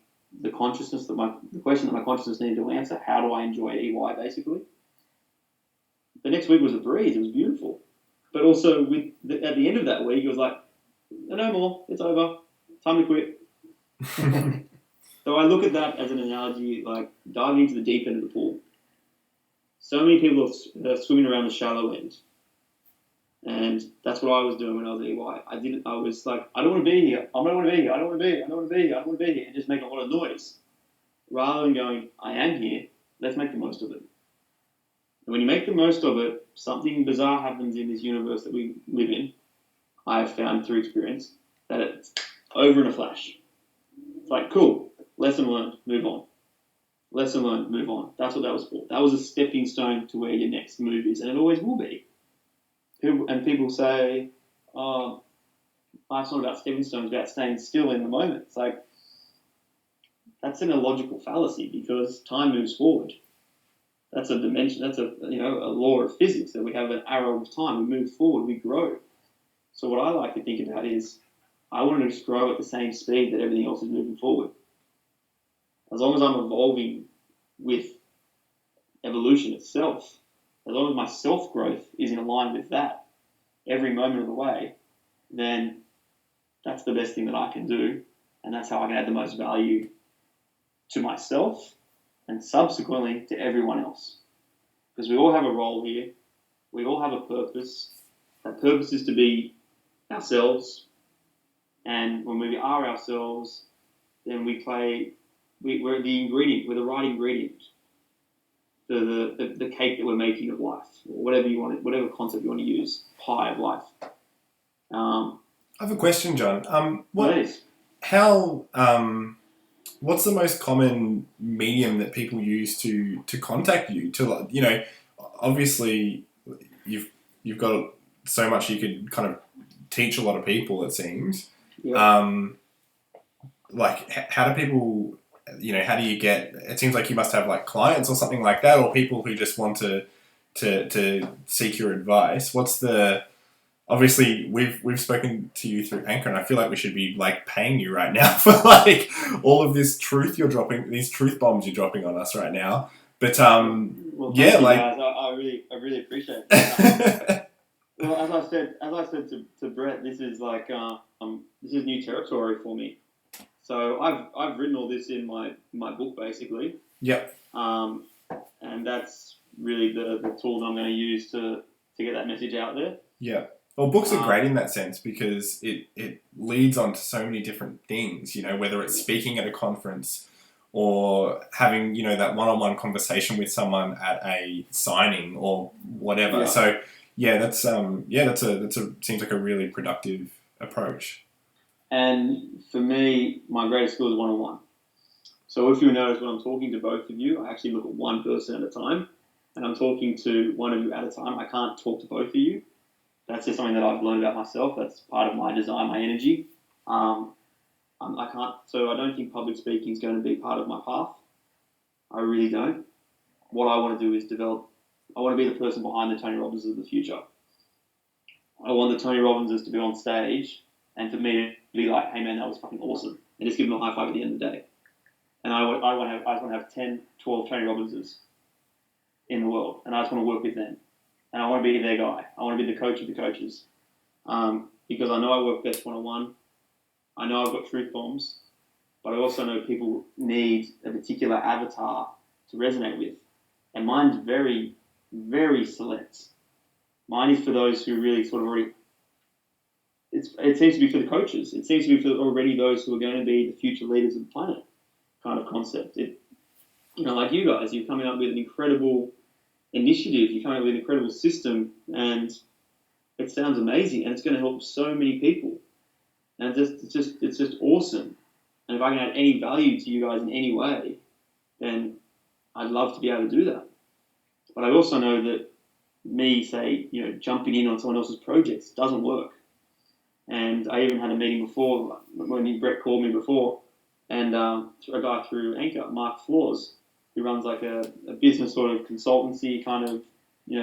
the question that my consciousness needed to answer, how do I enjoy EY, basically? The next week was a breeze. It was beautiful. But also, at the end of that week, it was like, no more. It's over. Time to quit. So I look at that as an analogy, like diving into the deep end of the pool. So many people are swimming around the shallow end. And that's what I was doing when I was at EY. I was like, I don't want to be here. I don't want to be here. I don't want to be here. I don't want to be here. I don't want to be here. And just make a lot of noise. Rather than going, I am here. Let's make the most of it. And when you make the most of it, something bizarre happens in this universe that we live in. I have found through experience that it's over in a flash. It's like, cool, lesson learned, move on. Lesson learned, move on. That's what that was for. That was a stepping stone to where your next move is, and it always will be. People say, oh, life's not about stepping stones, it's about staying still in the moment. It's like, that's an illogical fallacy because time moves forward. That's a dimension, that's a law of physics, that we have an arrow of time, we move forward, we grow. So what I like to think about is, I want to just grow at the same speed that everything else is moving forward. As long as I'm evolving with evolution itself, as long as my self-growth is in line with that every moment of the way, then that's the best thing that I can do, and that's how I can add the most value to myself and subsequently to everyone else. Because we all have a role here, we all have a purpose. That purpose is to be ourselves, and when we are ourselves, then we're the ingredient, we're the right ingredient for the cake that we're making of life, or whatever concept you want to use, pie of life. I have a question, John. Please. What's the most common medium that people use to contact you? Obviously you've got so much you could kind of teach a lot of people, it seems. Yeah. How do people, how do you get, it seems like you must have like clients or something like that, or people who just want to seek your advice. Obviously we've spoken to you through Anchor, and I feel like we should be like paying you right now for like all of this truth you're dropping, these truth bombs you're dropping on us right now. But Well, yeah, thank you, like guys. I really appreciate it. Well, as I said to Brett, this is like this is new territory for me. So I've written all this in my book basically. Yep. And that's really the tool that I'm going to use to get that message out there. Yeah. Well, books are great in that sense because it leads on to so many different things, whether it's speaking at a conference or having, that one-on-one conversation with someone at a signing or whatever. Yeah. So that's seems like a really productive approach. And for me, my greatest skill is one-on-one. So if you notice when I'm talking to both of you, I actually look at one person at a time, and I'm talking to one of you at a time. I can't talk to both of you. That's just something that I've learned about myself. That's part of my design, my energy. I can't. So I don't think public speaking is going to be part of my path. I really don't. What I want to do is develop. I want to be the person behind the Tony Robinses of the future. I want the Tony Robinses to be on stage, and for me to be like, "Hey man, that was fucking awesome," and just give them a high five at the end of the day. And I just want to have 10, 12 Tony Robinses in the world, and I just want to work with them. And I want to be their guy. I want to be the coach of the coaches. Because I know I work best one-on-one. I know I've got truth bombs, but I also know people need a particular avatar to resonate with. And mine's very, very select. Mine is for those who really sort of already... It seems to be for the coaches. It seems to be for already those who are going to be the future leaders of the planet kind of concept. Like you guys, you're coming up with an incredible initiative, you're coming up with an incredible system, and it sounds amazing, and it's going to help so many people. and it's just awesome. And if I can add any value to you guys in any way, then I'd love to be able to do that. But I also know that me, say, jumping in on someone else's projects doesn't work. And I even had a meeting before when Brett called me before, and a guy through Anchor, Mark Floors, who runs like a business sort of consultancy kind of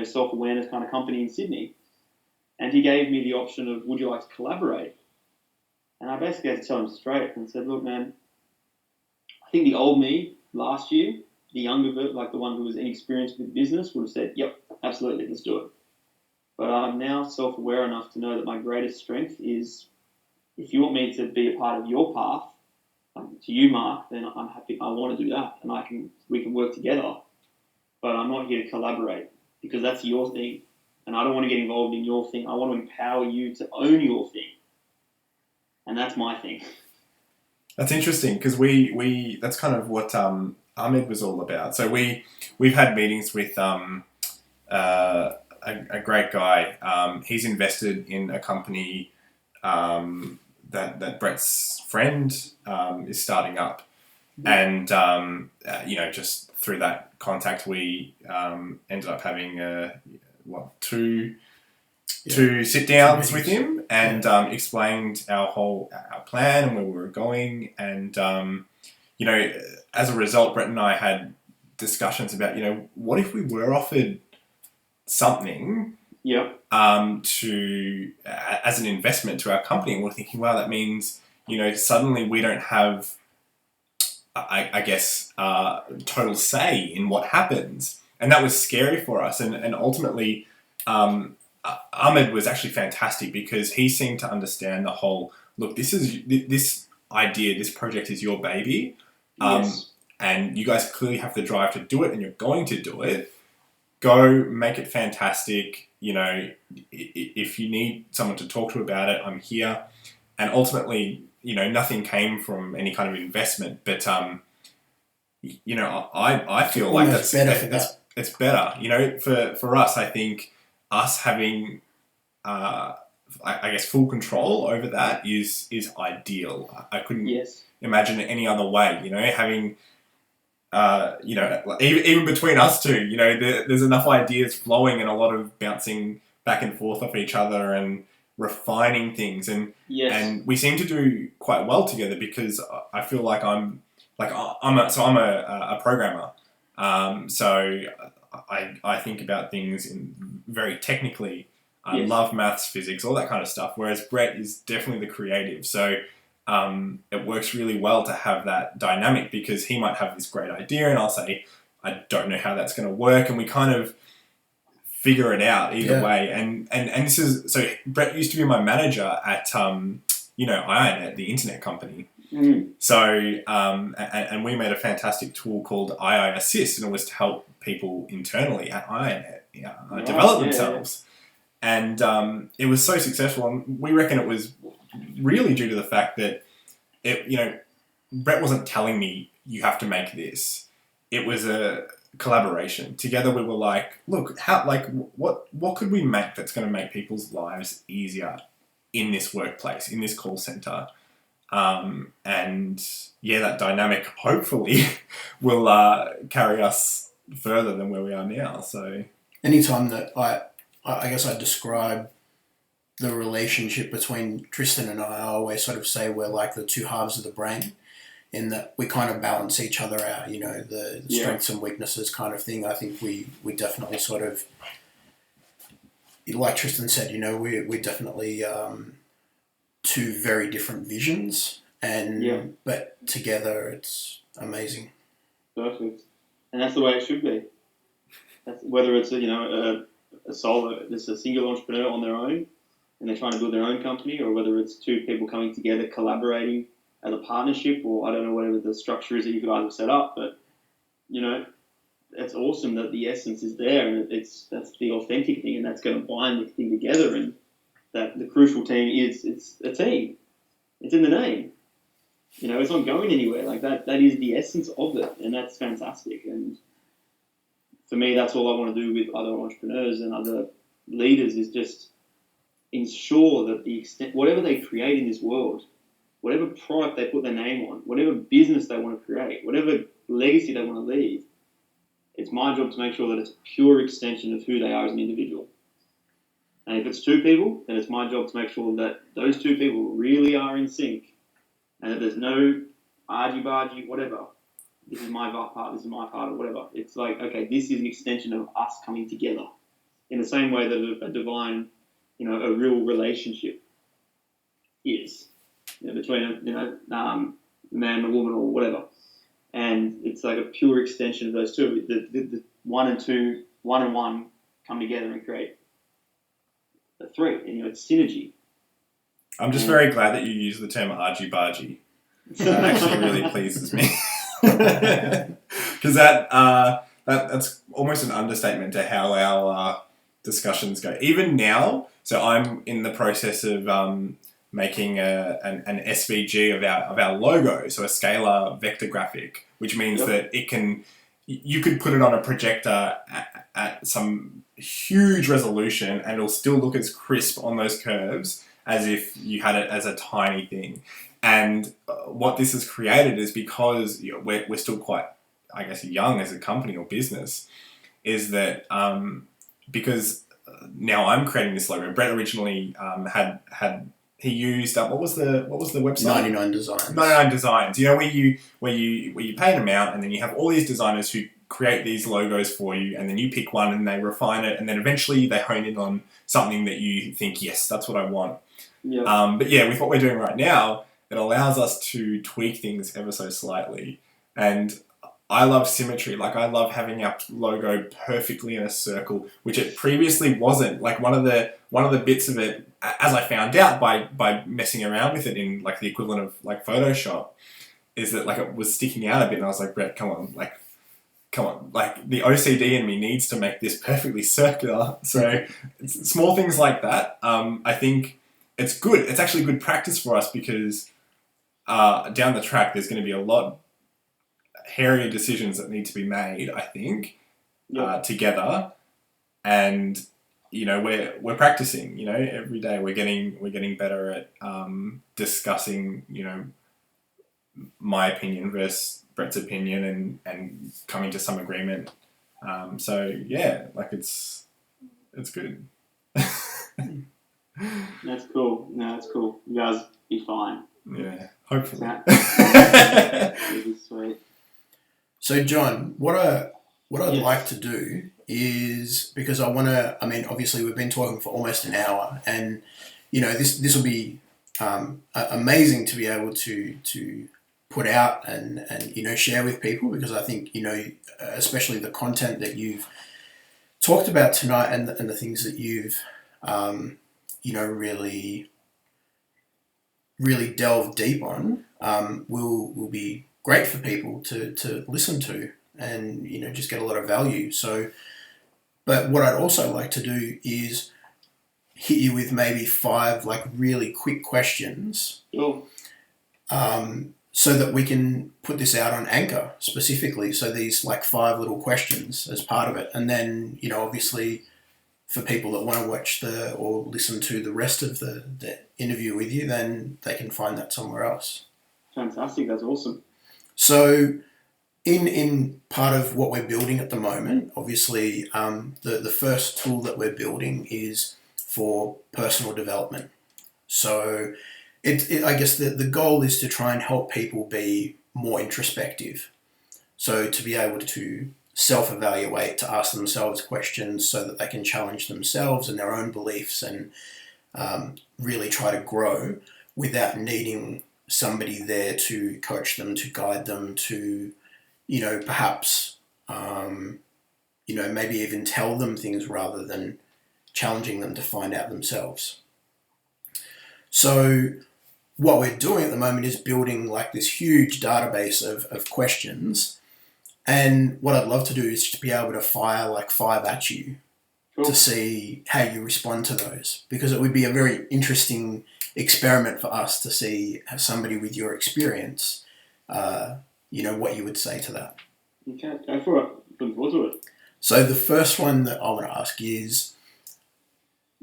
self-awareness kind of company in Sydney, and he gave me the option of, would you like to collaborate? And I basically had to tell him straight and said, look, man, I think the old me last year, the younger, like the one who was inexperienced with business, would have said, yep, absolutely, let's do it. But I'm now self-aware enough to know that my greatest strength is, if you want me to be a part of your path, to you, Mark, then I'm happy. I want to do that, and we can work together. But I'm not here to collaborate, because that's your thing, and I don't want to get involved in your thing. I want to empower you to own your thing, and that's my thing. That's interesting, because we that's kind of what Ahmed was all about. So we've had meetings with a great guy. He's invested in a company that Brett's friend is starting up, and just through that contact, we ended up having two sit downs with him, and explained our plan and where we were going, and as a result, Brett and I had discussions about what if we were offered something to as an investment to our company, and we're thinking, wow, that means suddenly we don't have I guess total say in what happens, and that was scary for us, and ultimately Ahmed was actually fantastic, because he seemed to understand the whole, look, this idea, this project is your baby, and you guys clearly have the drive to do it, and you're going to do it. Go make it fantastic. If you need someone to talk to about it, I'm here. And ultimately, nothing came from any kind of investment, but I feel like that's better. It's better. For us, I think us having I guess full control over that is ideal. I couldn't imagine it any other way. Having even between us two, there's enough ideas flowing and a lot of bouncing back and forth off each other and refining things, and we seem to do quite well together, because I feel like I'm a programmer, so I think about things very technically. I love maths, physics, all that kind of stuff, whereas Brett is definitely the creative. So it works really well to have that dynamic, because he might have this great idea and I'll say, I don't know how that's going to work, and we kind of figure it out either way. And this is, so Brett used to be my manager at IronNet, the internet company. So and we made a fantastic tool called II Assist, and it was to help people internally at IronNet develop themselves. And it was so successful, and we reckon it was really due to the fact that Brett wasn't telling me you have to make this. It was a collaboration. Together we were like, look, what could we make that's going to make people's lives easier in this workplace, in this call center? And that dynamic hopefully will carry us further than where we are now. So anytime that I guess I describe the relationship between Tristan and I always sort of say we're like the two halves of the brain, in that we kind of balance each other out, the strengths and weaknesses kind of thing. I think we definitely sort of, like Tristan said, we're definitely two very different visions, but together it's amazing. Perfect. And that's the way it should be. That's, whether it's a solo, just a single entrepreneur on their own, and they're trying to build their own company, or whether it's two people coming together, collaborating as a partnership, or I don't know, whatever the structure is that you guys have set up, but it's awesome that the essence is there, and that's the authentic thing, and that's going to bind the thing together, and that the crucial team it's a team. It's in the name. It's not going anywhere. Like that is the essence of it, and that's fantastic. And for me, that's all I want to do with other entrepreneurs and other leaders, is just ensure that the extent, whatever they create in this world, whatever product they put their name on, whatever business they want to create, whatever legacy they want to leave, it's my job to make sure that it's a pure extension of who they are as an individual. And if it's two people, then it's my job to make sure that those two people really are in sync and that there's no argy-bargy, whatever. This is my part, this is my part, or whatever. It's like, okay, this is an extension of us coming together in the same way that a divine, a real relationship is, between a man and a woman or whatever. And it's like a pure extension of those two. The one and one come together and create a three. And, it's synergy. I'm just very glad that you use the term argy-bargy. That actually really pleases me. Because that's almost an understatement to how our discussions go. Even now, so I'm in the process of making an SVG of our logo, so a scalar vector graphic, which means that you could put it on a projector at some huge resolution and it'll still look as crisp on those curves as if you had it as a tiny thing. And what this has created is, because we're still quite, I guess, young as a company or business, is that because now I'm creating this logo. Brett originally he used what was the website? 99 Designs. 99 Designs. Where you pay an amount and then you have all these designers who create these logos for you, and then you pick one and they refine it, and then eventually they hone in on something that you think, yes, that's what I want. Yeah. But yeah, with what we're doing right now, it allows us to tweak things ever so slightly. And I love symmetry. Like, I love having our logo perfectly in a circle, which it previously wasn't. Like, one of the bits of it, as I found out by messing around with it in like the equivalent of like Photoshop, is that like it was sticking out a bit, and I was like, Brett, come on, like the OCD in me needs to make this perfectly circular. So small things like that, I think it's good. It's actually good practice for us, because down the track there's going to be a lot hairier decisions that need to be made, I think, together. And we're practicing. Every day we're getting better at discussing my opinion versus Brett's opinion, and coming to some agreement. So yeah, like it's good. That's cool. No, that's cool. You guys be fine. Yeah, hopefully. It'll be sweet. So John, what I'd like to do is, because I want to, obviously we've been talking for almost an hour, and this will be amazing to be able to put out and share with people, because I think especially the content that you've talked about tonight, and the things that you've really delved deep on will be great for people to listen to, and just get a lot of value. So, but what I'd also like to do is hit you with maybe 5 like really quick questions. Sure. So that we can put this out on Anchor specifically. So these like 5 little questions as part of it. And then, obviously for people that want to watch or listen to the rest of the interview with you, then they can find that somewhere else. Fantastic. That's awesome. So in part of what we're building at the moment, obviously the first tool that we're building is for personal development. So I guess the goal is to try and help people be more introspective. So to be able to self-evaluate, to ask themselves questions so that they can challenge themselves and their own beliefs, and really try to grow without needing somebody there to coach them, to guide them, to, perhaps, maybe even tell them things rather than challenging them to find out themselves. So what we're doing at the moment is building like this huge database of questions. And what I'd love to do is to be able to fire like 5 at you. Cool. To see how you respond to those. Because it would be a very interesting experiment for us to see how somebody with your experience, what you would say to that. Okay, go for it. Looking forward to it. So the first one that I want to ask is,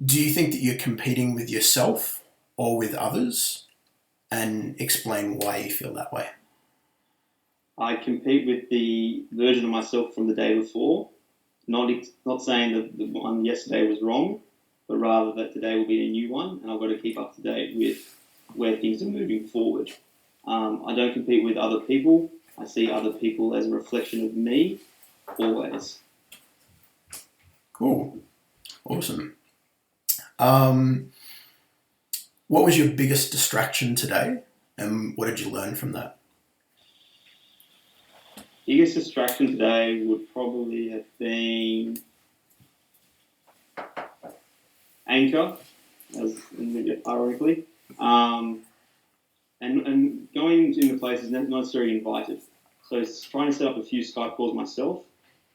Do you think that you're competing with yourself or with others? And explain why you feel that way. I compete with the version of myself from the day before. Not saying that the one yesterday was wrong, but rather that today will be a new one, and I've got to keep up to date with where things are moving forward. I don't compete with other people. I see other people as a reflection of me, always. Cool. Awesome. What was your biggest distraction today, and what did you learn from that? Biggest distraction today would probably have been Anchor, as ironically, and going into places not necessarily invited. So it's trying to set up a few Skype calls myself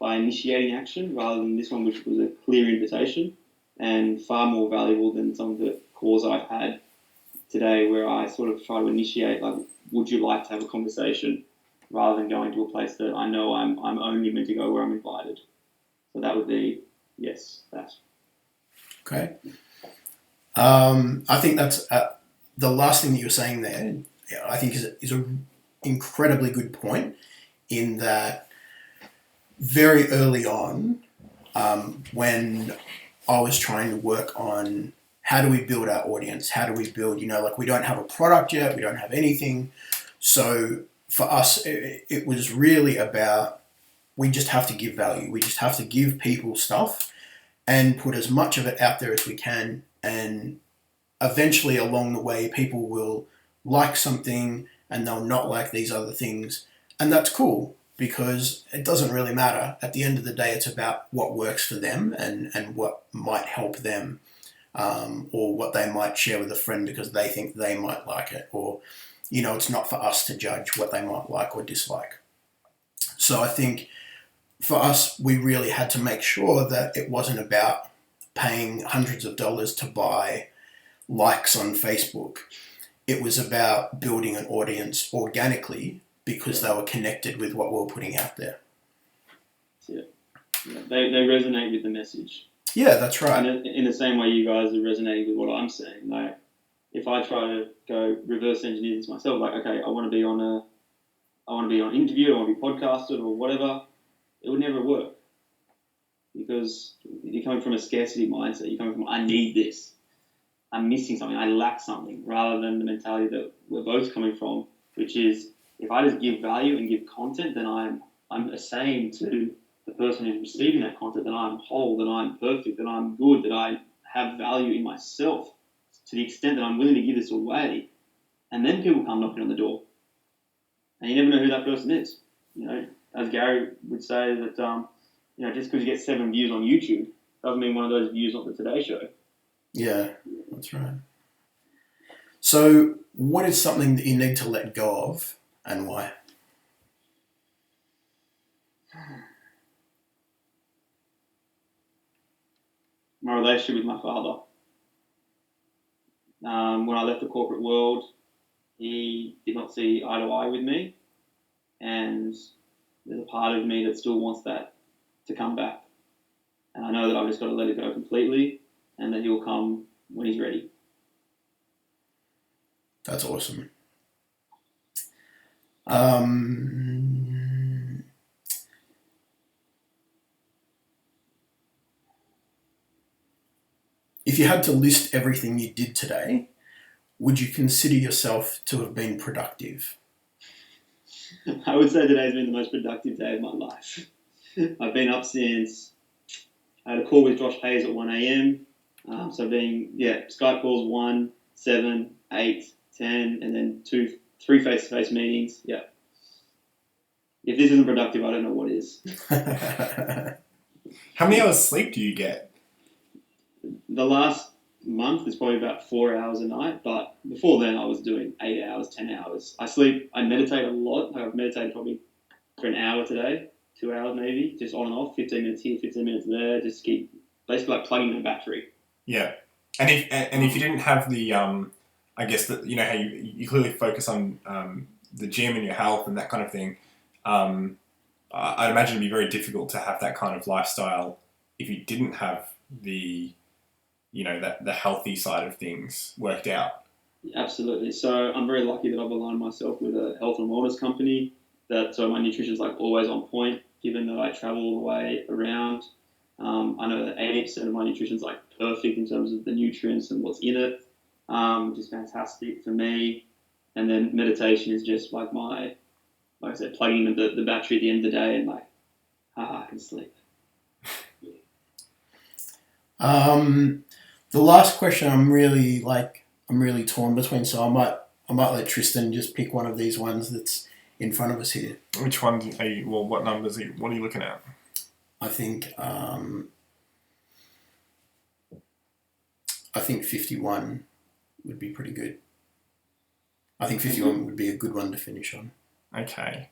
by initiating action rather than this one, which was a clear invitation and far more valuable than some of the calls I've had today, where I sort of try to initiate, like, would you like to have a conversation, rather than going to a place that I know I'm only meant to go where I'm invited. So that would be, yes, that. Okay. I think that's the last thing that you're saying there. I think is an incredibly good point. In that, very early on, when I was trying to work on how do we build our audience, how do we build, like we don't have a product yet, we don't have anything. So for us, it was really about we just have to give value. We just have to give people stuff and put as much of it out there as we can. And eventually along the way, people will like something and they'll not like these other things. And that's cool because it doesn't really matter. At the end of the day, it's about what works for them and what might help them, or what they might share with a friend because they think they might like it. Or, it's not for us to judge what they might like or dislike. So I think for us, we really had to make sure that it wasn't about paying hundreds of dollars to buy likes on Facebook. It was about building an audience organically because they were connected with what we were putting out there. Yeah. They resonate with the message. Yeah, that's right. In the same way you guys are resonating with what I'm saying. Like, if I try to go reverse engineer this myself, like, okay, I want to be on interview, I want to be podcasted or whatever, it would never work. Because you're coming from a scarcity mindset. You're coming from, I need this. I'm missing something. I lack something. Rather than the mentality that we're both coming from, which is, if I just give value and give content, then I'm saying to the person who's receiving that content that I'm whole, that I'm perfect, that I'm good, that I have value in myself to the extent that I'm willing to give this away. And then people come knocking on the door. And you never know who that person is. As Gary would say that, just because you get 7 views on YouTube doesn't mean one of those views on the Today Show. Yeah, that's right. So what is something that you need to let go of and why? My relationship with my father. When I left the corporate world, he did not see eye to eye with me, and there's a part of me that still wants that to come back. And I know that I've just got to let it go completely, and that he'll come when he's ready. That's awesome. If you had to list everything you did today, would you consider yourself to have been productive? I would say today's been the most productive day of my life. I've been up since I had a call with Josh Hayes at 1 a.m. So Skype calls 1, 7, 8, 10, and then 3 face-to-face meetings. Yeah. If this isn't productive, I don't know what is. How many hours sleep do you get? The last month is probably about 4 hours a night, but before then I was doing 8 hours, 10 hours. I meditate a lot. I've meditated probably for an hour today, 2 hours maybe, just on and off, 15 minutes here, 15 minutes there, just keep basically like plugging the battery. Yeah. And if you didn't have the, I guess that, how you clearly focus on the gym and your health and that kind of thing, I'd imagine it'd be very difficult to have that kind of lifestyle if you didn't have the that the healthy side of things worked out. Absolutely. So I'm very lucky that I've aligned myself with a health and wellness company so my nutrition's like always on point, given that I travel all the way around. I know that 80% of my nutrition's like perfect in terms of the nutrients and what's in it, which is fantastic for me. And then meditation is just like like I said, plugging in the battery at the end of the day and like, I can sleep. The last question I'm really torn between, so I might let Tristan just pick one of these ones that's in front of us here. Which one are you, well, what numbers what are you looking at? I think 51 would be pretty good. I think 51 would be a good one to finish on. Okay.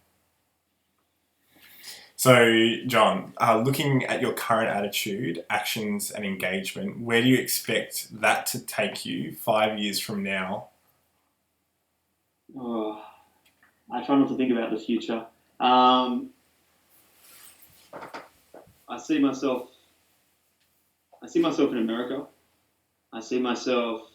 So, John, looking at your current attitude, actions, and engagement, where do you expect that to take you 5 years from now? Oh, I try not to think about the future. I see myself in America. I see myself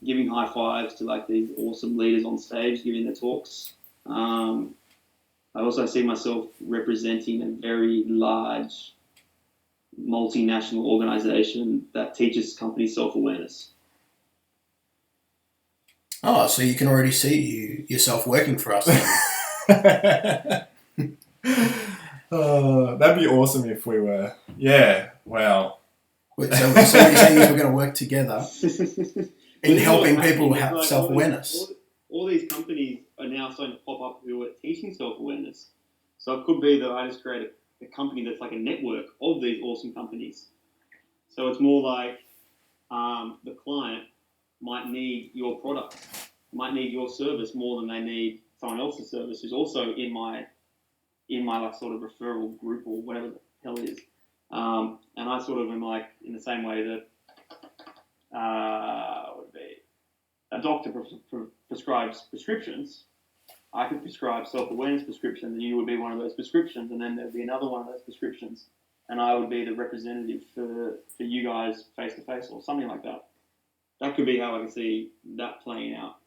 giving high fives to like these awesome leaders on stage, giving their talks. I also see myself representing a very large multinational organization that teaches companies self-awareness. Oh, so you can already see yourself working for us then. Oh, that'd be awesome if we were. Yeah, wow. So what you're saying is we're going to work together in helping people have like self-awareness. All these companies are now starting to pop up who are teaching self-awareness. So it could be that I just create a company that's like a network of these awesome companies. So it's more like the client might need your product, might need your service more than they need someone else's service who's also in my like sort of referral group or whatever the hell it is. And I sort of am like in the same way that would be a doctor prescribes prescriptions. I could prescribe self-awareness prescriptions, and you would be one of those prescriptions, and then there'd be another one of those prescriptions, and I would be the representative for you guys face to face or something like that. That could be how I can see that playing out.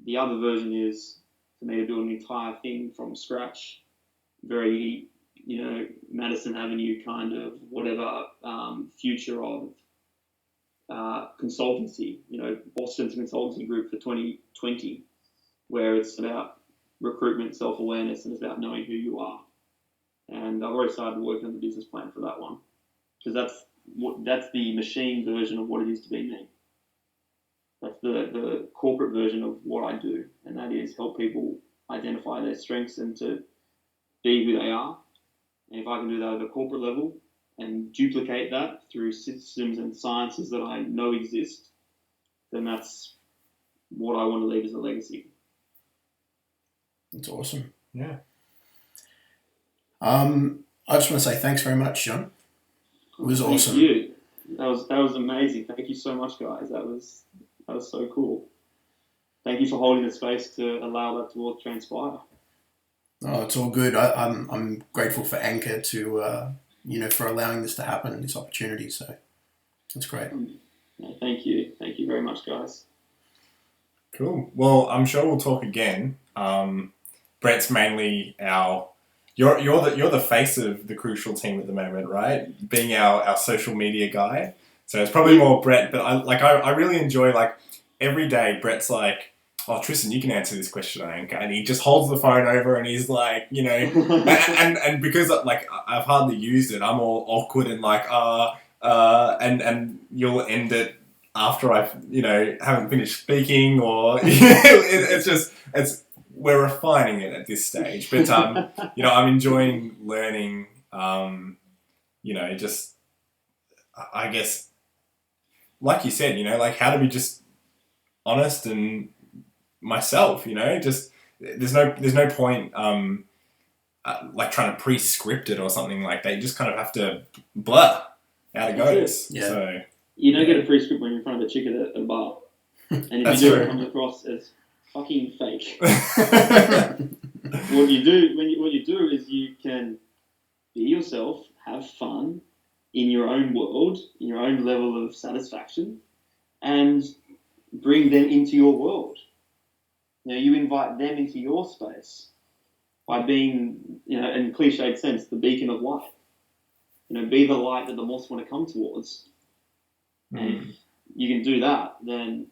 The other version is for me to do an entire thing from scratch, very, Madison Avenue kind of whatever future of consultancy, Boston's consultancy group for 2020, where it's about recruitment, self-awareness, and it's about knowing who you are. And I've already started working on the business plan for that one, because that's the machine version of what it is to be me. That's the corporate version of what I do, and that is help people identify their strengths and to be who they are. And if I can do that at a corporate level and duplicate that through systems and sciences that I know exist, then that's what I want to leave as a legacy. That's awesome. Yeah. I just want to say thanks very much, John. It was awesome. Thank you. That was amazing. Thank you so much, guys. That was so cool. Thank you for holding the space to allow that to all transpire. Oh, it's all good. I'm grateful for Anchor to for allowing this to happen, this opportunity. So it's great. Yeah, thank you very much, guys. Cool. Well, I'm sure we'll talk again. Brett's mainly you're the face of the Crucial team at the moment, right? Being our social media guy. So it's probably more Brett, but I really enjoy like every day Brett's like, oh, Tristan, you can answer this question on Anchor. And he just holds the phone over and he's like, and because like I've hardly used it, I'm all awkward and like, and you'll end it after I've, haven't finished speaking or we're refining it at this stage. But, I'm enjoying learning, just, I guess, like you said, like how to be just honest and myself, just there's no point like trying to pre-script it or something like that. You just kind of have to blur how it goes. Yeah. So you don't get a pre-script when you're in front of a chick at a bar, and if you do, it comes across as fucking fake. What you do is you can be yourself, have fun, in your own world, in your own level of satisfaction, and bring them into your world. You invite them into your space by being, in cliched sense, the beacon of light. Be the light that the moths want to come towards. And if you can do that, then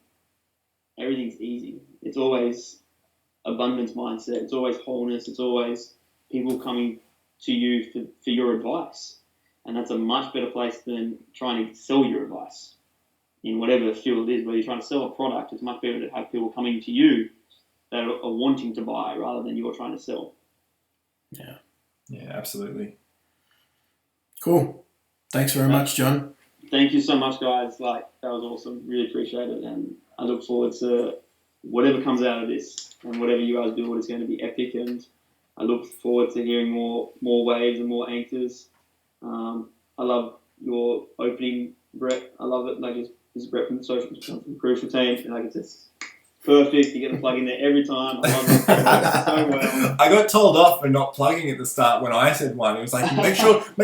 everything's easy. It's always abundance mindset. It's always wholeness. It's always people coming to you for your advice. And that's a much better place than trying to sell your advice in whatever field it is. Whether you're trying to sell a product, it's much better to have people coming to you that are wanting to buy rather than you're trying to sell. Yeah, absolutely. Cool. Thanks very much, John. Thank you so much, guys. That was awesome. Really appreciate it. And I look forward to whatever comes out of this and whatever you guys do. It's going to be epic. And I look forward to hearing more waves and more anchors. I love your opening, Brett. I love it. This is Brett from the Crucial Team. And it's just perfect. You get the plug in there every time. I love it. It works so well. I got told off for not plugging at the start when I said one. It was like, make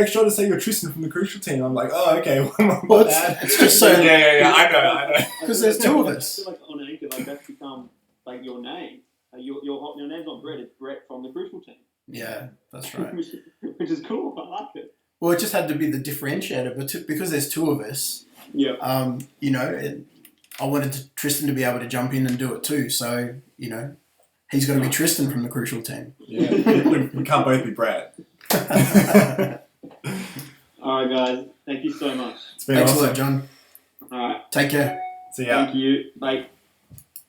sure to say you're Tristan from the Crucial Team. I'm like, oh, okay. Well, it's just so... Yeah. I know. Because there's two of us. I feel like on Anchor, that's become your name. Your name's not Brett. It's Brett from the Crucial Team. Yeah, that's right. which is cool. I like it. Well, it just had to be the differentiator, but because there's two of us, I wanted Tristan to be able to jump in and do it too. So, he's going to be Tristan from the Crucial Team. Yeah, we can't both be Brad. All right, guys. Thank you so much. It's been Thanks awesome. a lot, John. All right. Take care. See ya. Thank you. Bye.